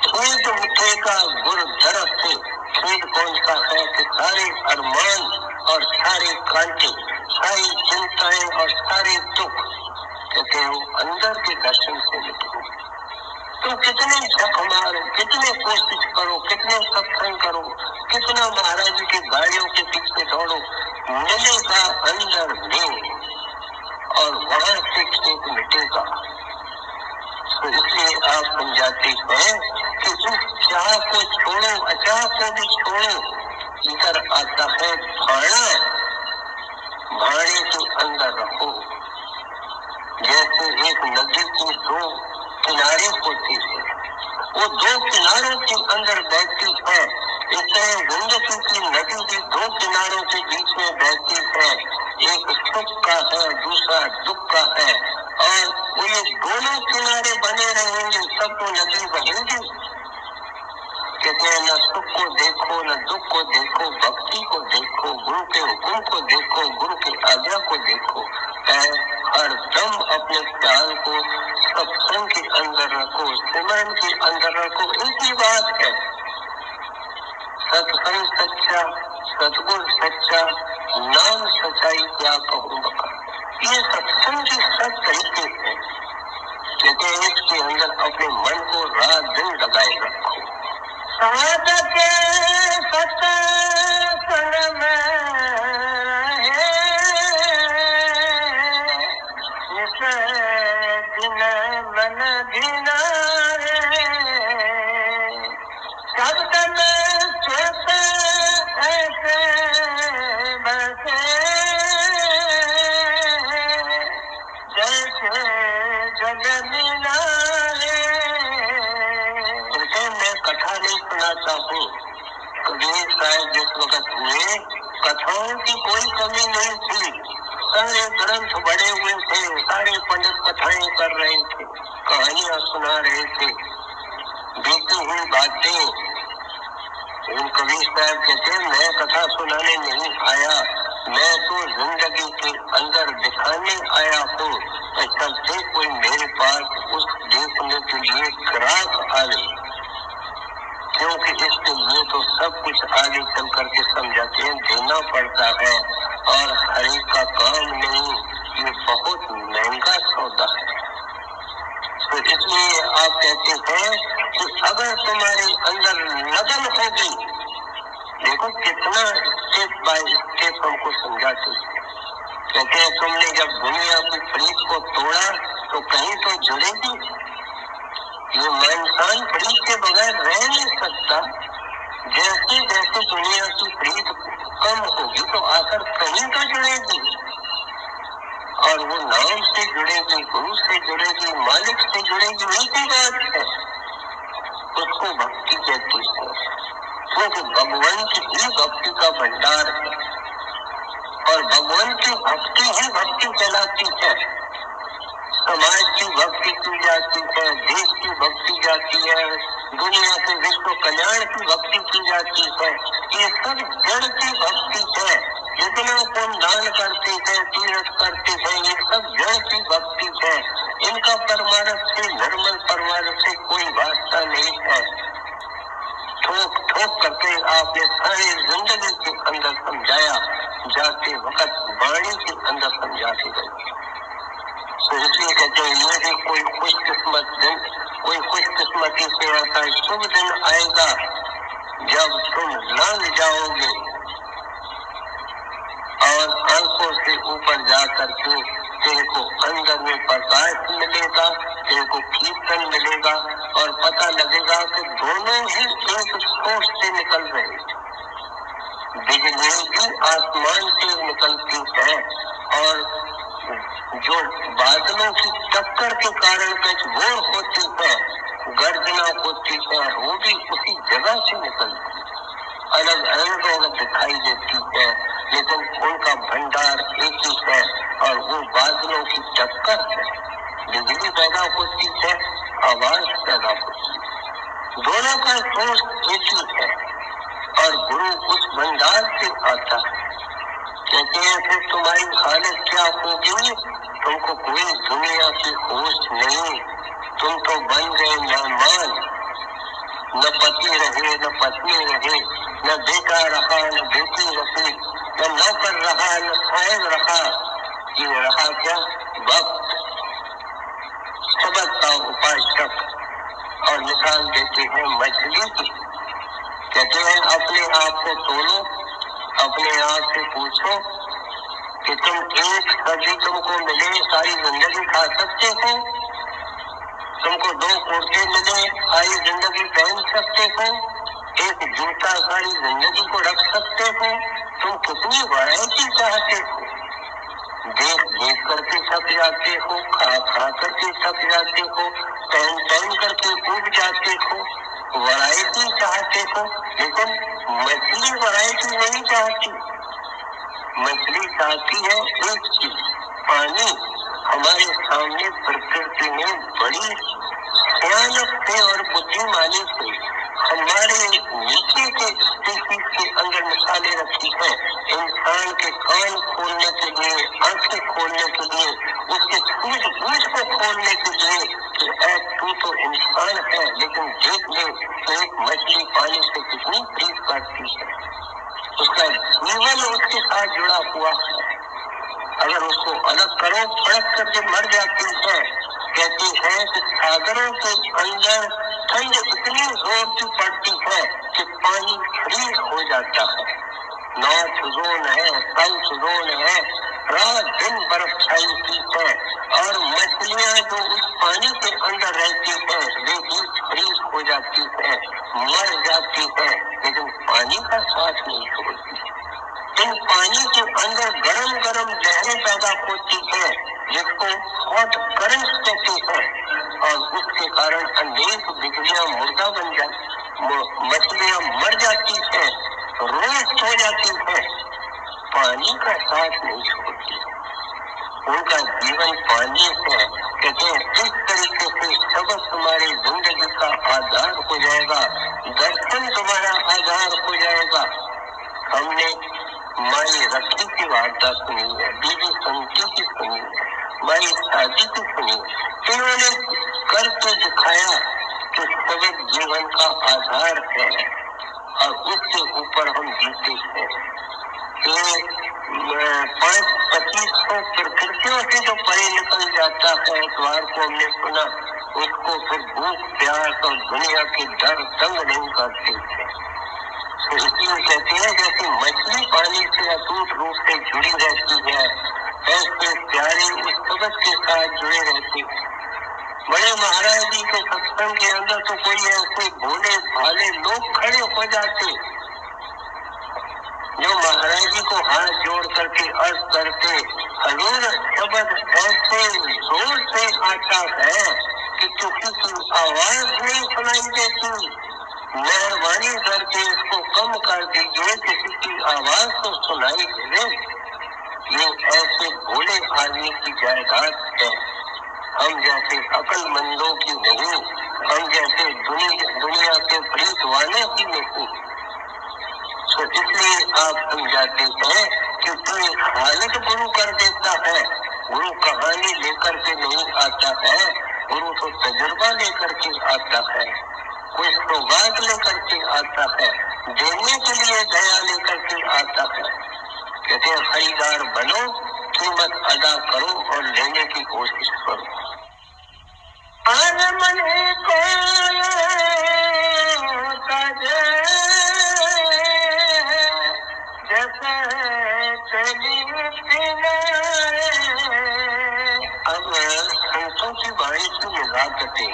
खेद उठेगा गुरु तरफ से, खेद कौन सा है कि सारे अरमान और सारे कांटे, सारी चिंताएं और सारे दुख कहते मिटे हो, अंदर के दर्शन से मिटे हो। तुम कितने झक मारो, कितने कोशिश करो, कितने सत्संग करो, कितना महाराज जी की गाड़ियों के पीछे दौड़ो, मिलेगा अंदर में और वहां से खेत मिटेगा। तो इसलिए आप समझाते हैं कि उस चाह को छोड़ो, अचाह को भी छोड़ो। इधर आता है भाड़ा, भाड़े के अंदर रहो। जैसे एक नदी की दो किनारे होते हैं, वो दो किनारों के अंदर बैठती है, इस तरह जिंदगी की नदी भी दो किनारों के बीच में बैठती है। एक सुख का है, दूसरा दुख का है, और वो ये दोनों किनारे बने रहेंगे तब तो नदी बहेगी। कहते हैं न सुख को देखो, न दुख को देखो, भक्ति को देखो, गुरु के हुक्म को देखो, गुरु की आज्ञा को देखो। हर दम अपने ख्याल को सत्संग के अंदर रखो, सिमरन के अंदर रखो। एक ही बात है, सत्संग सच्चा, सतगुरु सच्चा, नाम सच्चाई क्या कहूँ बका। ये सत्संग के सब तरीके हैं। कहते हैं इसके अंदर अपने मन को रात दिन लगाए रखो। साधक सत्संग में है, नित दिन मन भिना रे, शब्द में चेत ऐसे बसे, जैसे जग मिला रे। मैं कथा नहीं सुनाता हूँ। कबीर साहब जिस वक्त हुए, कथाओं की कोई कमी नहीं थी। सारे ग्रंथ बड़े हुए थे, सारे पंडित कथाएं कर रहे थे, कहानियां सुना रहे थे, बीती हुई बातें। कबीर साहब कहते मैं कथा सुनाने नहीं आया, मैं तो जिंदगी के अंदर दिखाने आया हूँ। चलते कोई मेरे पास उस देखने के लिए ग्राहक आए, क्योंकि इसके लिए तो सब कुछ आगे चल करके समझाते हैं, देना पड़ता है, और हर एक का काम नहीं, ये बहुत महंगा सौदा है। तो इसलिए आप कहते हैं कि अगर तुम्हारे अंदर लगन होगी, देखो कितना स्टेप बाय स्टेप हमको समझाते हैं। कहते हैं तुमने जब दुनिया की प्रीत को तोड़ा तो कहीं तो जुड़ेगी। ये इंसान प्रीत के बगैर रह नहीं सकता। जैसे जैसे दुनिया की प्रीत कम होगी तो आकर कहीं तो जुड़ेगी, और वो नाम से जुड़ेगी, गुरु से जुड़ेगी, मालिक से जुड़ेगी। उनकी बात है, उसको भक्ति कहती है, क्योंकि भगवान की ही भक्ति का भंडार है, और भगवान की भक्ति ही भक्ति कहलाती है। समाज की भक्ति की जाती है, देश की भक्ति जाती है, दुनिया के विश्व कल्याण की भक्ति की जाती है। ये सब जड़ की भक्ति है। जितना तुम दान करते हैं, तीर्थ करते हैं, ये सब जड़ की भक्ति है। इनका परमार्थ से, निर्मल परमार्थ से कोई वास्ता नहीं है। ठोक ठोक करके आपने सारी जिंदगी के अंदर समझाया, जाते वक्त वाणी के अंदर समझाते गए। तो इसलिए कहते हैं ये भी कोई खुशकिस्मत दिन, कोई खुशकिस्मती से ऐसा शुभ दिन आएगा जब तुम लग जाओगे और आंखों से ऊपर जा करके तेरे को अंदर में प्रकाश मिलेगा, तेरे को कीर्तन मिलेगा, और पता लगेगा कि दोनों ही एक सोच से निकल रहे। बिजली भी आसमान से निकलती है, और जो बादलों की टक्कर के कारण कचबोर होती है, गर्जना होती है, वो भी उसी जगह से निकलती है। अलग अलग दिखाई देती है, लेकिन उनका भंडार एक ही है, और वो बादलों की टक्कर है। बिजली पैदा होती है, आवाज पैदा होती है, दोनों का सोच एक ही है, और गुरु उस भंडार से आता है। कहते हैं फिर तुम्हारी हालत क्या होगी, तुमको कोई दुनिया की होश नहीं, तुम तो बन गए मेहमान। न पति रहे, न पत्नी रहे, न बेटा रहा, न बेटी रही, न नौकर रहा, न साहेब रहा, ये रहा क्या? वक्त। शब्द का उपासक। और मिसाल देते हैं मछली की। कहते हैं अपने आप को तोलो, अपने आप से पूछो कि तुम एक सब्जी तुमको मिले सारी जिंदगी खा सकते हो? तुमको 2 कुर्ते मिले सारी जिंदगी पहन सकते हो? एक जूता सारी जिंदगी को रख सकते हो? तुम कितनी वैरायटी चाहते हो? देख देख करके थक जाते हो, खा खा करके थक जाते हो, पहन पहन करके उब जाते हो, वैरायटी चाहते हो। लेकिन मछली वैरायटी नहीं चाहती। मछली चाहती है एक चीज, पानी। हमारे सामने प्रकृति ने बड़ी भयानक से और बुद्धिमानी से हमारे नीचे के स्पीशीज के अंदर मिसालें रखी है। इंसान के कान खोलने के लिए, आंखें खोलने के लिए, उसके सूझबूझ को खोलने के लिए कि तू तो इंसान है, लेकिन देख ले कि एक मछली पानी से कितनी प्रीत करती है। उसका जीवन उसके साथ जुड़ा हुआ है। अगर उसको अलग करो, फड़क करके मर जाती है। कहती है कि सागरों के अंदर ठंड इतनी जोर की पड़ती है कि पानी फ्रीज हो जाता है। नॉर्थ जोन है, साउथ जोन है, रात दिन बर्फ छाई हुई है और मछलियां जो उस पानी के अंदर रहती है वे भी फ्रीज हो जाती है, मर जाती है, लेकिन पानी का साथ नहीं छोड़ती। इन पानी के अंदर गरम गरम लहरें पैदा होती है जिसको हॉट करंट कहते हैं और उसके कारण अनेक बिजलियां मुर्दा बन जाती, मछलियां मर जाती है, रोस्ट हो जाती है। पानी का साथ नहीं छोड़ती, उनका जीवन पानी है। कहते हैं जिस तरीके से शब्द तुम्हारी जिंदगी का आधार हो जाएगा, दर्शन तुम्हारा आधार हो जाएगा। हमने माई रखी की वार्ता सुनी है, बीबी संती की सुनी है, माई शादी की सुनी। इन्होंने करके दिखाया कि शब्द जीवन का आधार है और उसके ऊपर हम जीते हैं। 5-25 प्रकृतियों से जो परे निकल जाता है, इतवार को हमने सुना, उसको फिर भूख प्यास और दुनिया के डर तंग नहीं करते थे। इसलिए कहते हैं जैसे मछली पानी से अटूट रूप से जुड़ी रहती है, ऐसे प्यारे उस शब्द के साथ जुड़े रहते हैं। बड़े महाराज जी के सत्संग के अंदर तो कोई ऐसे भोले भाले लोग खड़े हो जाते जो महाराज जी को हाथ जोड़ करके अर्ज करते, हजूर शब्द ऐसे जोर से आता है कि किसी की आवाज नहीं सुनाई देती, मेहरबानी करके इसको कम कर दीजिए, किसी की आवाज तो सुनाई दे। ये ऐसे भोले आदमी की जायदाद है, हम जैसे अक्लमंदों की नहीं, हम जैसे दुनिया के प्रीत वालों की नहीं। तो इसलिए आप समझाते हैं कि कोई हालत गुरु कर देता है। गुरु कहानी लेकर के नहीं आता है, गुरु तो तजुर्बा लेकर के आता है, कोई सौगात लेकर के आता है, देने के लिए दया लेकर के आता है। कहते हैं खरीदार बनो, कीमत अदा करो और लेने की कोशिश करो। मन को अब संतों की वाणी की निगाहतें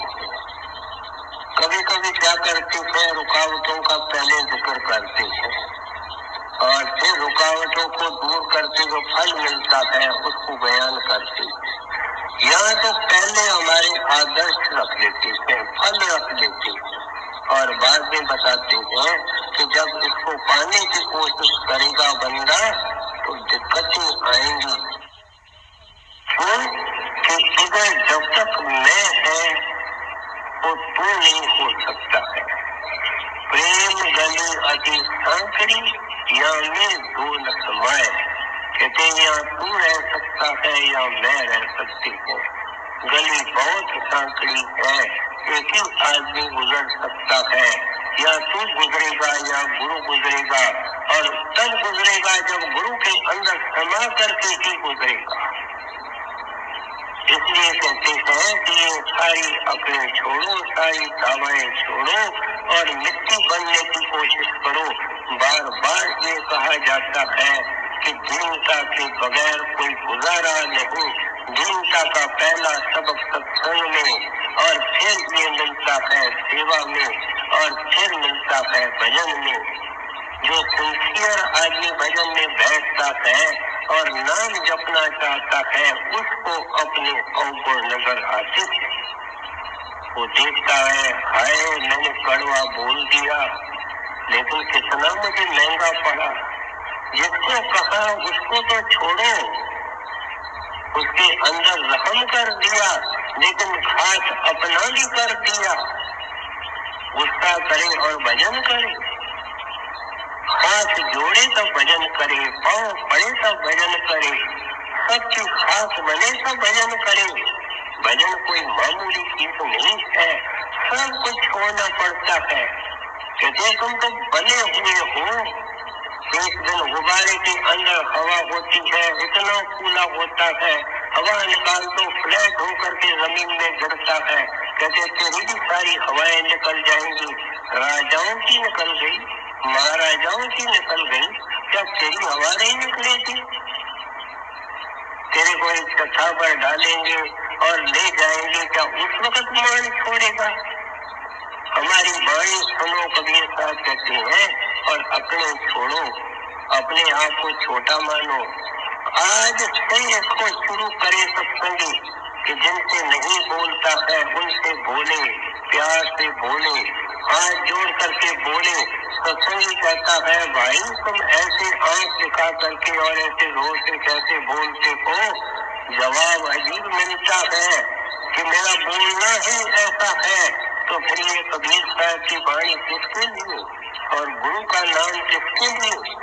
कभी कभी क्या करते हैं, रुकावटों का पहले जिक्र करते हैं और फिर रुकावटों को दूर करके जो फल मिलता है उसको बयान करते हैं। यहाँ तो पहले हमारे आदर्श रख लेते हैं, फल रख लेते हैं और बाद में बताते हैं कि जब इसको पाने की कोशिश करेगा बंदा तो दिक्कतें आएंगी। क्यों कि इधर जब तक मैं है तो तू नहीं हो सकता है। प्रेम गली अति सांकड़ी या में दो न समाए। कहते या तू रह सकता है या मैं रह सकती हूँ। गली बहुत सांकड़ी है, एक ही आदमी गुजर सकता है, या तू गुजरेगा या गुरु गुजरेगा, और तब गुजरेगा जब गुरु के अंदर समा करके ही गुजरेगा। इसलिए इसलिए कहते हैं कि ये सारी अकड़ें छोड़ो, सारी दावाएं छोड़ो और मिट्टी बनने की कोशिश करो। बार बार ये कहा जाता है कि दीनता के बगैर कोई गुजारा नहीं। दीनता का पहला सबक सत्संग में, और फिर ये मिलता है सेवा में, और फिर मिलता है भजन में। जो सिंसियर आदमी भजन में बैठता है और नाम जपना चाहता है, उसको अपने अवगुण नजर आते हैं। वो देखता है, हाय मैंने कड़वा बोल दिया, लेकिन कितना मुझे महंगा पड़ा। जिसको कहा उसको तो छोड़ो, उसके अंदर रहम कर दिया, लेकिन घात अपना भी कर दिया। गुस्सा करे और भजन करे, हाथ जोड़े तब भजन करे, पांव पड़े तब भजन करे, सबकी खास बने तब भजन करे। भजन कोई मामूली चीज नहीं है, सब कुछ छोड़ना पड़ता है। कहते तुम तो बने हुए हो। एक दिन गुब्बारे के अंदर हवा होती है, इतना फूला होता है, हवा निकाल दो फ्लैट होकर के जमीन में गिरता है। कहते तेरी भी सारी हवाएं निकल जाएंगी। राजाओं की निकल गई, महाराजाओं की निकल गई, क्या तेरी हवा नहीं निकलेगी? तेरे को एक कथा पर डालेंगे और ले जाएंगे, क्या उस वक्त मान छोड़ेगा? हमारी वाणी सुनो, कबीर साहब कहते हैं, और अकड़ें छोड़ो, अपने आप को छोटा मानो। आज से इसको शुरू करे सत्संगी कि जिनसे नहीं बोलता है उनसे बोले, प्यार से बोले, हाथ जोड़ करके बोले। सत्संगी कहता है, भाई तुम ऐसे आंख दिखा करके और ऐसे जोर से कैसे बोलते हो? जवाब अजीब मिलता है कि मेरा बोलना ही ऐसा है। तो फिर ये कबीर साहब की वाणी किसके लिए और गुरु का नाम किसके लिए?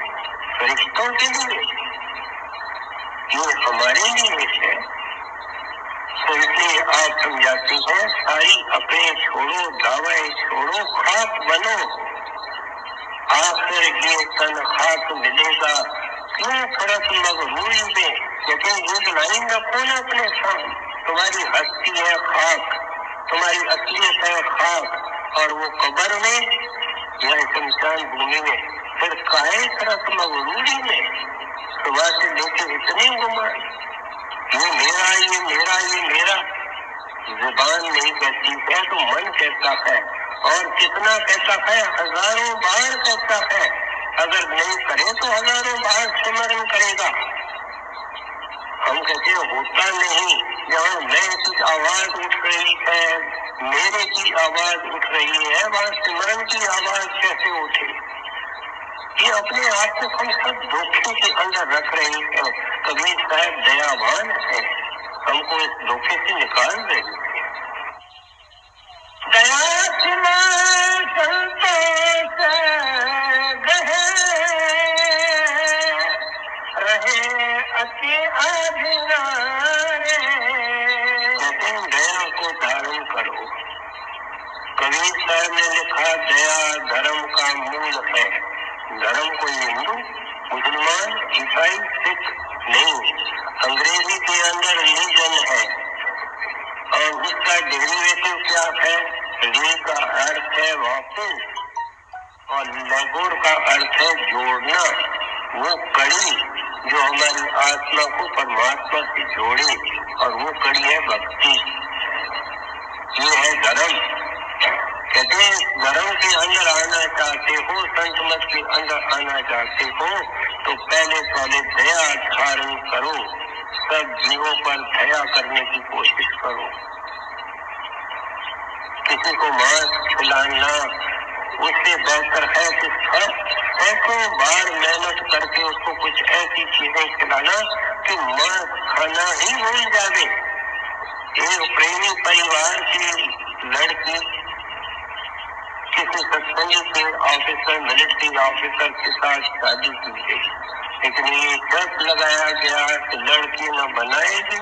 फरिश्तों के लिए, ये हमारे लिए है। तो इसलिए आप समझाती हैं, सारी अकड़ें छोड़ो, दावाएं छोड़ो, खाक बनो, आखिर ये तन खाक मिलेगा। क्यों फर्क मगरूरी में? लेकिन ये लाइन रखो ना अपने साथ, तुम्हारी हस्ती है खाक, तुम्हारी असलियत है खाक, और वो कब्र में या शमशान भूमि में। फिर काहे फर्क मगरूरी में? सुबह से लेके इतने गुमान, ये मेरा, ये मेरा, ये मेरा। जुबान नहीं कहती है तो मन कहता है, और कितना कहता है? हजारों बार कहता है। अगर नहीं करे तो हजारों बार स्मरण करेगा। हम कहते हैं होता नहीं। जहाँ मैं की आवाज उठ रही है, मेरे की आवाज उठ रही है, वहाँ सिमरन की आवाज कैसे उठे? ये अपने आप को हम सब धोखे के अंदर रख रहे हैं। कबीर साहब दयावान है, हमको इस धोखे से निकाल रहे हैं। दया रहे अति दया को धारण करो। कबीर साहब ने लिखा, दया धर्म का मूल है। धर्म कोई हिंदू, मुसलमान, ईसाई, सिख नहीं, अंग्रेजी के अंदर रिलीजन है, और उसका डेरिवेटिव क्या है? री का अर्थ है वापस, और लगोर का अर्थ है जोड़ना। वो कड़ी जो हमारी आत्मा को परमात्मा से जोड़े, और वो कड़ी है भक्ति। ये है धर्म। कहते हैं धर्म के अंदर आना चाहते हो, संत मत के अंदर आना चाहते हो, तो पहले दया धारण करो। सब जीवों पर दया करने की कोशिश करो। किसी को मांस खिलाना उससे बेहतर है कि सैकड़ों बार मेहनत करके उसको कुछ ऐसी चीजें खिलाना कि मांस खाना ही भूल जावे। एक प्रेमी परिवार की लड़की किसी सत्संगी के ऑफिसर, मिलिट्री ऑफिसर के साथ शादी की गई, लेकिन ये शर्त लगाया गया कि लड़की न बनाएगी,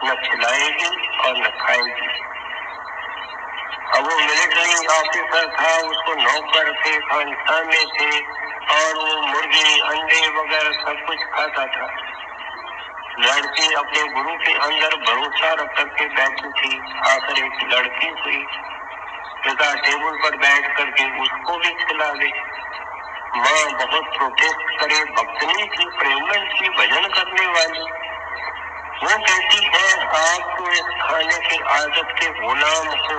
न खिलाएगी और न खाएगी। अब वो मिलिट्री ऑफिसर था, उसको नौकर थे, खानसामे थे, और वो मुर्गी, अंडे वगैरह सब कुछ खाता था। लड़की अपने गुरु के अंदर भरोसा रख करके बैठी थी। आखिर एक लड़की हुई, पिता टेबल पर बैठ करके उसको भी खिला दे। माँ बहुत प्रोटेस्ट करे, भक्तनी थी, प्रेमन थी, भजन करने वाली। वो कहती है आप तो इस खाने की आदत के गुलाम हो।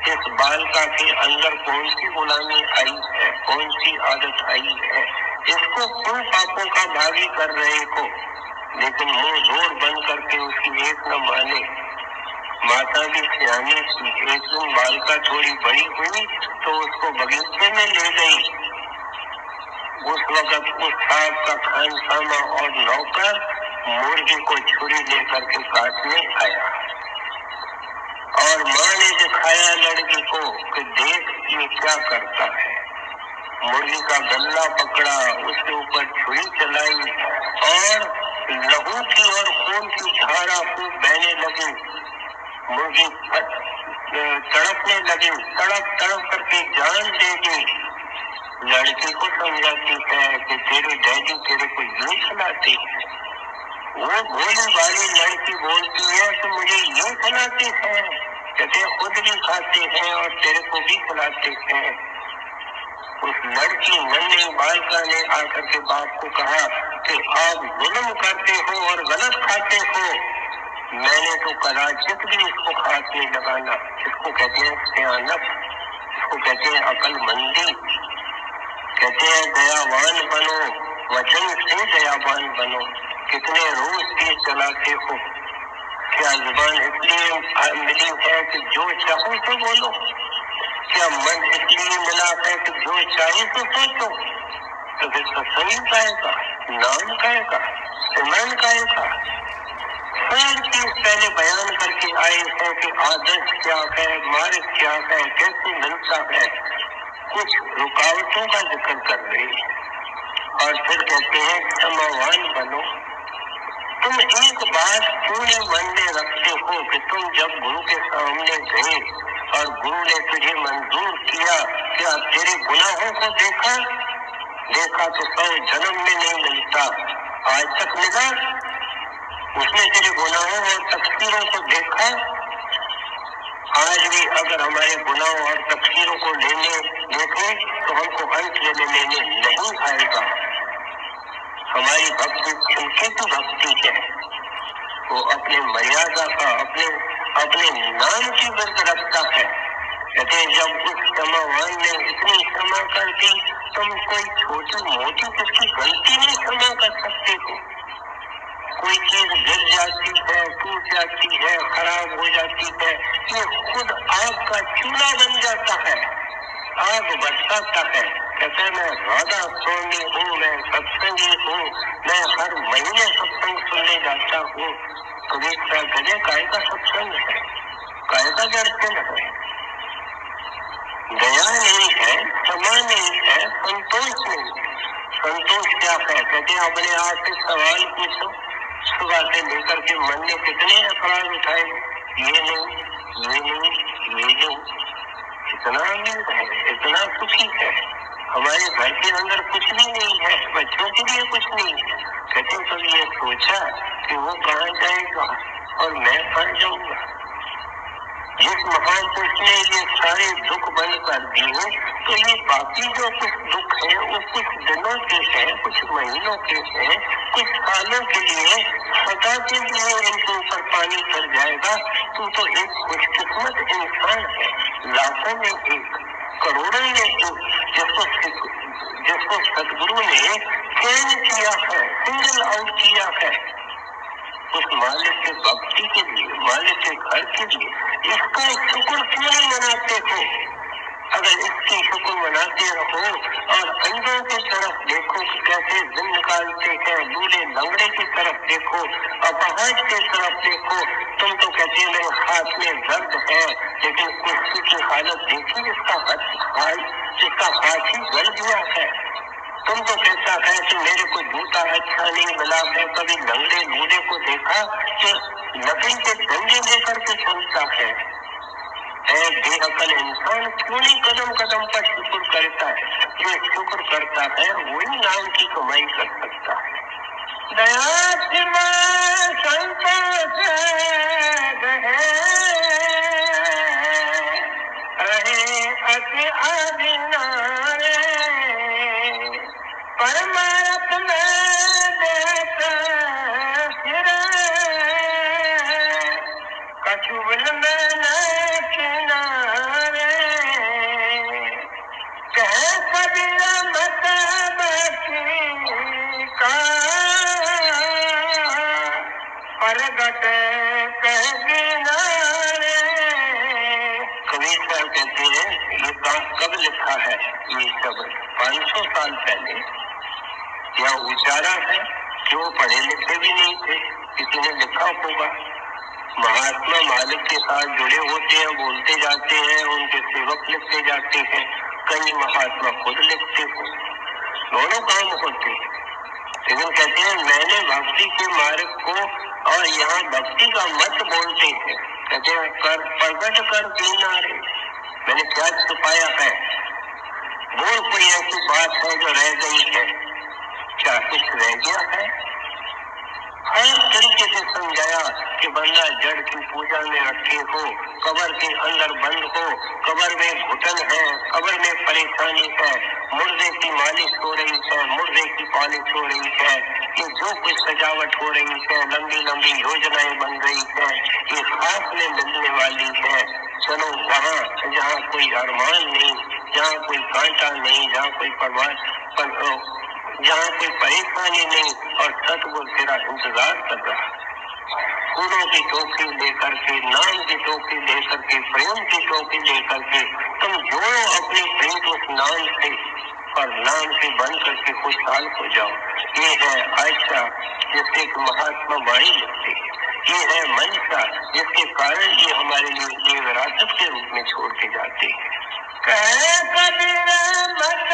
इस बालिका के अंदर कौन सी गुलामी आई है, कौन सी आदत आई है, इसको क्यों पापों का भागी कर रहे हो। लेकिन मुंह जोर बंद करके उसकी एक न माने। माता भी सियानी थी। एक दिन बालिका थोड़ी बड़ी हुई तो उसको बगीचे में ले गई। उस वक्त उस साहब का खानसामा और नौकर मुर्गी को छुरी लेकर के काटने आया और माँ ने दिखाया लड़की को कि देख ये क्या करता है। मुर्गी का गल्ला पकड़ा, उसके ऊपर छुरी चलाई और लहू की और खून की धारा खूब बहने लगी। मुर्गी तड़पने लगी, तड़प तड़प करके जान दे दी। लड़की को समझाती है कि तेरे डैडी तेरे को यूं खिलाते हैं। वो भोली वाली लड़की बोलती है कि मुझे यूं खिलाते हैं, कहते खुद भी खाते हैं और तेरे को भी खिलाते हैं। उस लड़की नन्ही बालिका ने आकर के बाप को कहा कि आप जुल्म करते हो और गलत खाते हो। मैंने तो कदाचित भी इसको हाथ नहीं लगाना। इसको कहते हैं सियानत, इसको कहते हैं अकलमंदी, कहते हैं दयावान बनो, वचन से दयावान बनो। कितने रोज ये चलाते हो। क्या जुबान इसलिए मिली है कि जो चाहो तो बोलो? क्या मन इसलिए मिला है कि जो चाहे तो सोचो? तो फिर सत्संग काएगा, नाम काएगा, सिमरन काएगा। हर चीज पहले बयान करके आए हैं कि आदर्श क्या है, मार्ग क्या है, कैसे मिलता है। कुछ रुकावटों का जिक्र कर रही है और फिर कहते हैं क्षमावान बनो। तुम एक बात पूरे मन में रखते हो कि तुम जब गुरु के सामने गए और गुरु ने तुझे मंजूर किया, क्या तेरे गुनाहों को देखा? देखा तो 100 जन्म में नहीं मिलता, आज तक मिला? उसने तेरे गुनाहों और तकसीरों को देखा? आज भी अगर हमारे गुनाहों और तकसीरों को देखे तो हमको अंत लेने नहीं आएगा। हमारी भक्ति उनकी तो भक्ति है, वो अपने मर्यादा का, अपने नाम की व्रत रखता है। कहते जब उस क्षमावान ने इतनी क्षमा कर दी, तुम कोई छोटी मोटी किसकी गलती नहीं क्षमा कर सकते हो। कोई चीज गिर जाती है, टूट जाती है, खराब हो जाती है, ये खुद आग का चूल्हा बन जाता है, आग बरसाता है। कहते मैं राधा स्वामी हूँ, मैं सत्संगी हूँ, मैं हर महीने सत्संग सुनने जाता हूँ। कभी कहते काय का सत्संग है, काय का दर्शन है। दया नहीं है, क्षमा नहीं है, संतोष नहीं। संतोष क्या है? कहते अपने आप से सवाल पूछो, सुबह से लेकर के मन ने कितने अपराध उठाए, ये नहीं। इतना अमीर है, इतना सुखी है, हमारे घर के अंदर कुछ भी नहीं है, बच्चों के लिए कुछ नहीं है। कहते कभी ये सोचा कि वो कहाँ जाएगा और मैं कहाँ जाऊंगा? जिस महान पुरुष ने ये सारे दुख बंद कर दिए, तो ये बाकी जो कुछ दुख है वो कुछ दिनों के हैं, कुछ महीनों के हैं, कुछ सालों के लिए, सदा के लिए इनके ऊपर पानी चढ़ जाएगा। तू तो एक खुशकिस्मत इंसान है, लाखों में एक, करोड़ों में एक, जिसको सदगुरु ने चयन किया है, सिंगल आउट किया है उस मालिक के भक्ति के लिए, मालिक के घर के लिए। इसका शुक्र क्यों नहीं मनाते हो? अगर इसकी शुक्र मनाते रहो और अंधों की तरफ देखो कि कैसे दिन निकालते हैं, बूढ़े लंगड़े की तरफ देखो, अपहाज की तरफ देखो, तुम तो कहते हैं मेरे हाथ में दर्द है, लेकिन कुर्सी की हालत देखी जिसका हाथ ही गल गया है। तुम तो कहता है कि मेरे को जूता अच्छा नहीं मिला है। कभी लंगड़े बूढ़े को देखा कि लकड़ी के डंडे लेकर के चलता है। बेअकल इंसान क्यों नहीं कदम कदम पर शुक्र करता है? जो शुक्र करता है वही नाम की कमाई कर सकता है। दया सिमा संतोष रहे अति आदिनारे परमारथ में देता सिर कछुबल में न किनारे कह कबीर मत बची का प्रगट कह किनारे। कबीर साहब कहते हैं ये कब लिखा है, ये शब्द 500 साल पहले या उचारा है, जो पढ़े लिखे भी नहीं थे, किसी ने लिखा होगा। महात्मा मालिक के साथ जुड़े होते हैं, बोलते जाते हैं, उनके सेवक लिखते जाते हैं, कई महात्मा खुद लिखते हो, दोनों काम होते हैं। लेकिन कहते हैं मैंने भक्ति के मार्ग को, और यहाँ भक्ति का मत बोलते हैं, कहते हैं कर प्रकट कर किनारे, मैंने क्या छुपाया है, बोल कोई ऐसी बात है जो रह गई है, क्या कुछ रह गया है। हर तरीके से समझाया कि बंदा जड़ की पूजा में रखे हो, कब्र के अंदर बंद हो, कब्र में घुटन है, कब्र में परेशानी है, मुर्दे की मालिश हो रही है, मुर्दे की पॉलिश हो रही है, ये जो कुछ सजावट हो रही है, लंबी लंबी योजनाएं बन रही है, ये खास में मिलने वाली है। चलो वहाँ जहाँ कोई अरमान नहीं, जहाँ कोई कांटा नहीं, जहाँ कोई परवाह, जहाँ कोई परेशानी नहीं, और सतगुरु तेरा इंतजार कर रहा। फूलों की टोकरी लेकर के, नाम की टोकरी लेकर के, प्रेम की टोकरी लेकर के तुम जोड़ो अपने प्रेम को उस नाम से, और नाम से बन करके खुशहाल हो जाओ। ये है आशा जिससे एक महात्मा वाणी लिखते हैं, ये है मनसा जिसके कारण ये हमारे लिए ये विरासत के रूप में छोड़ के जाते हैं। कह कबीर मत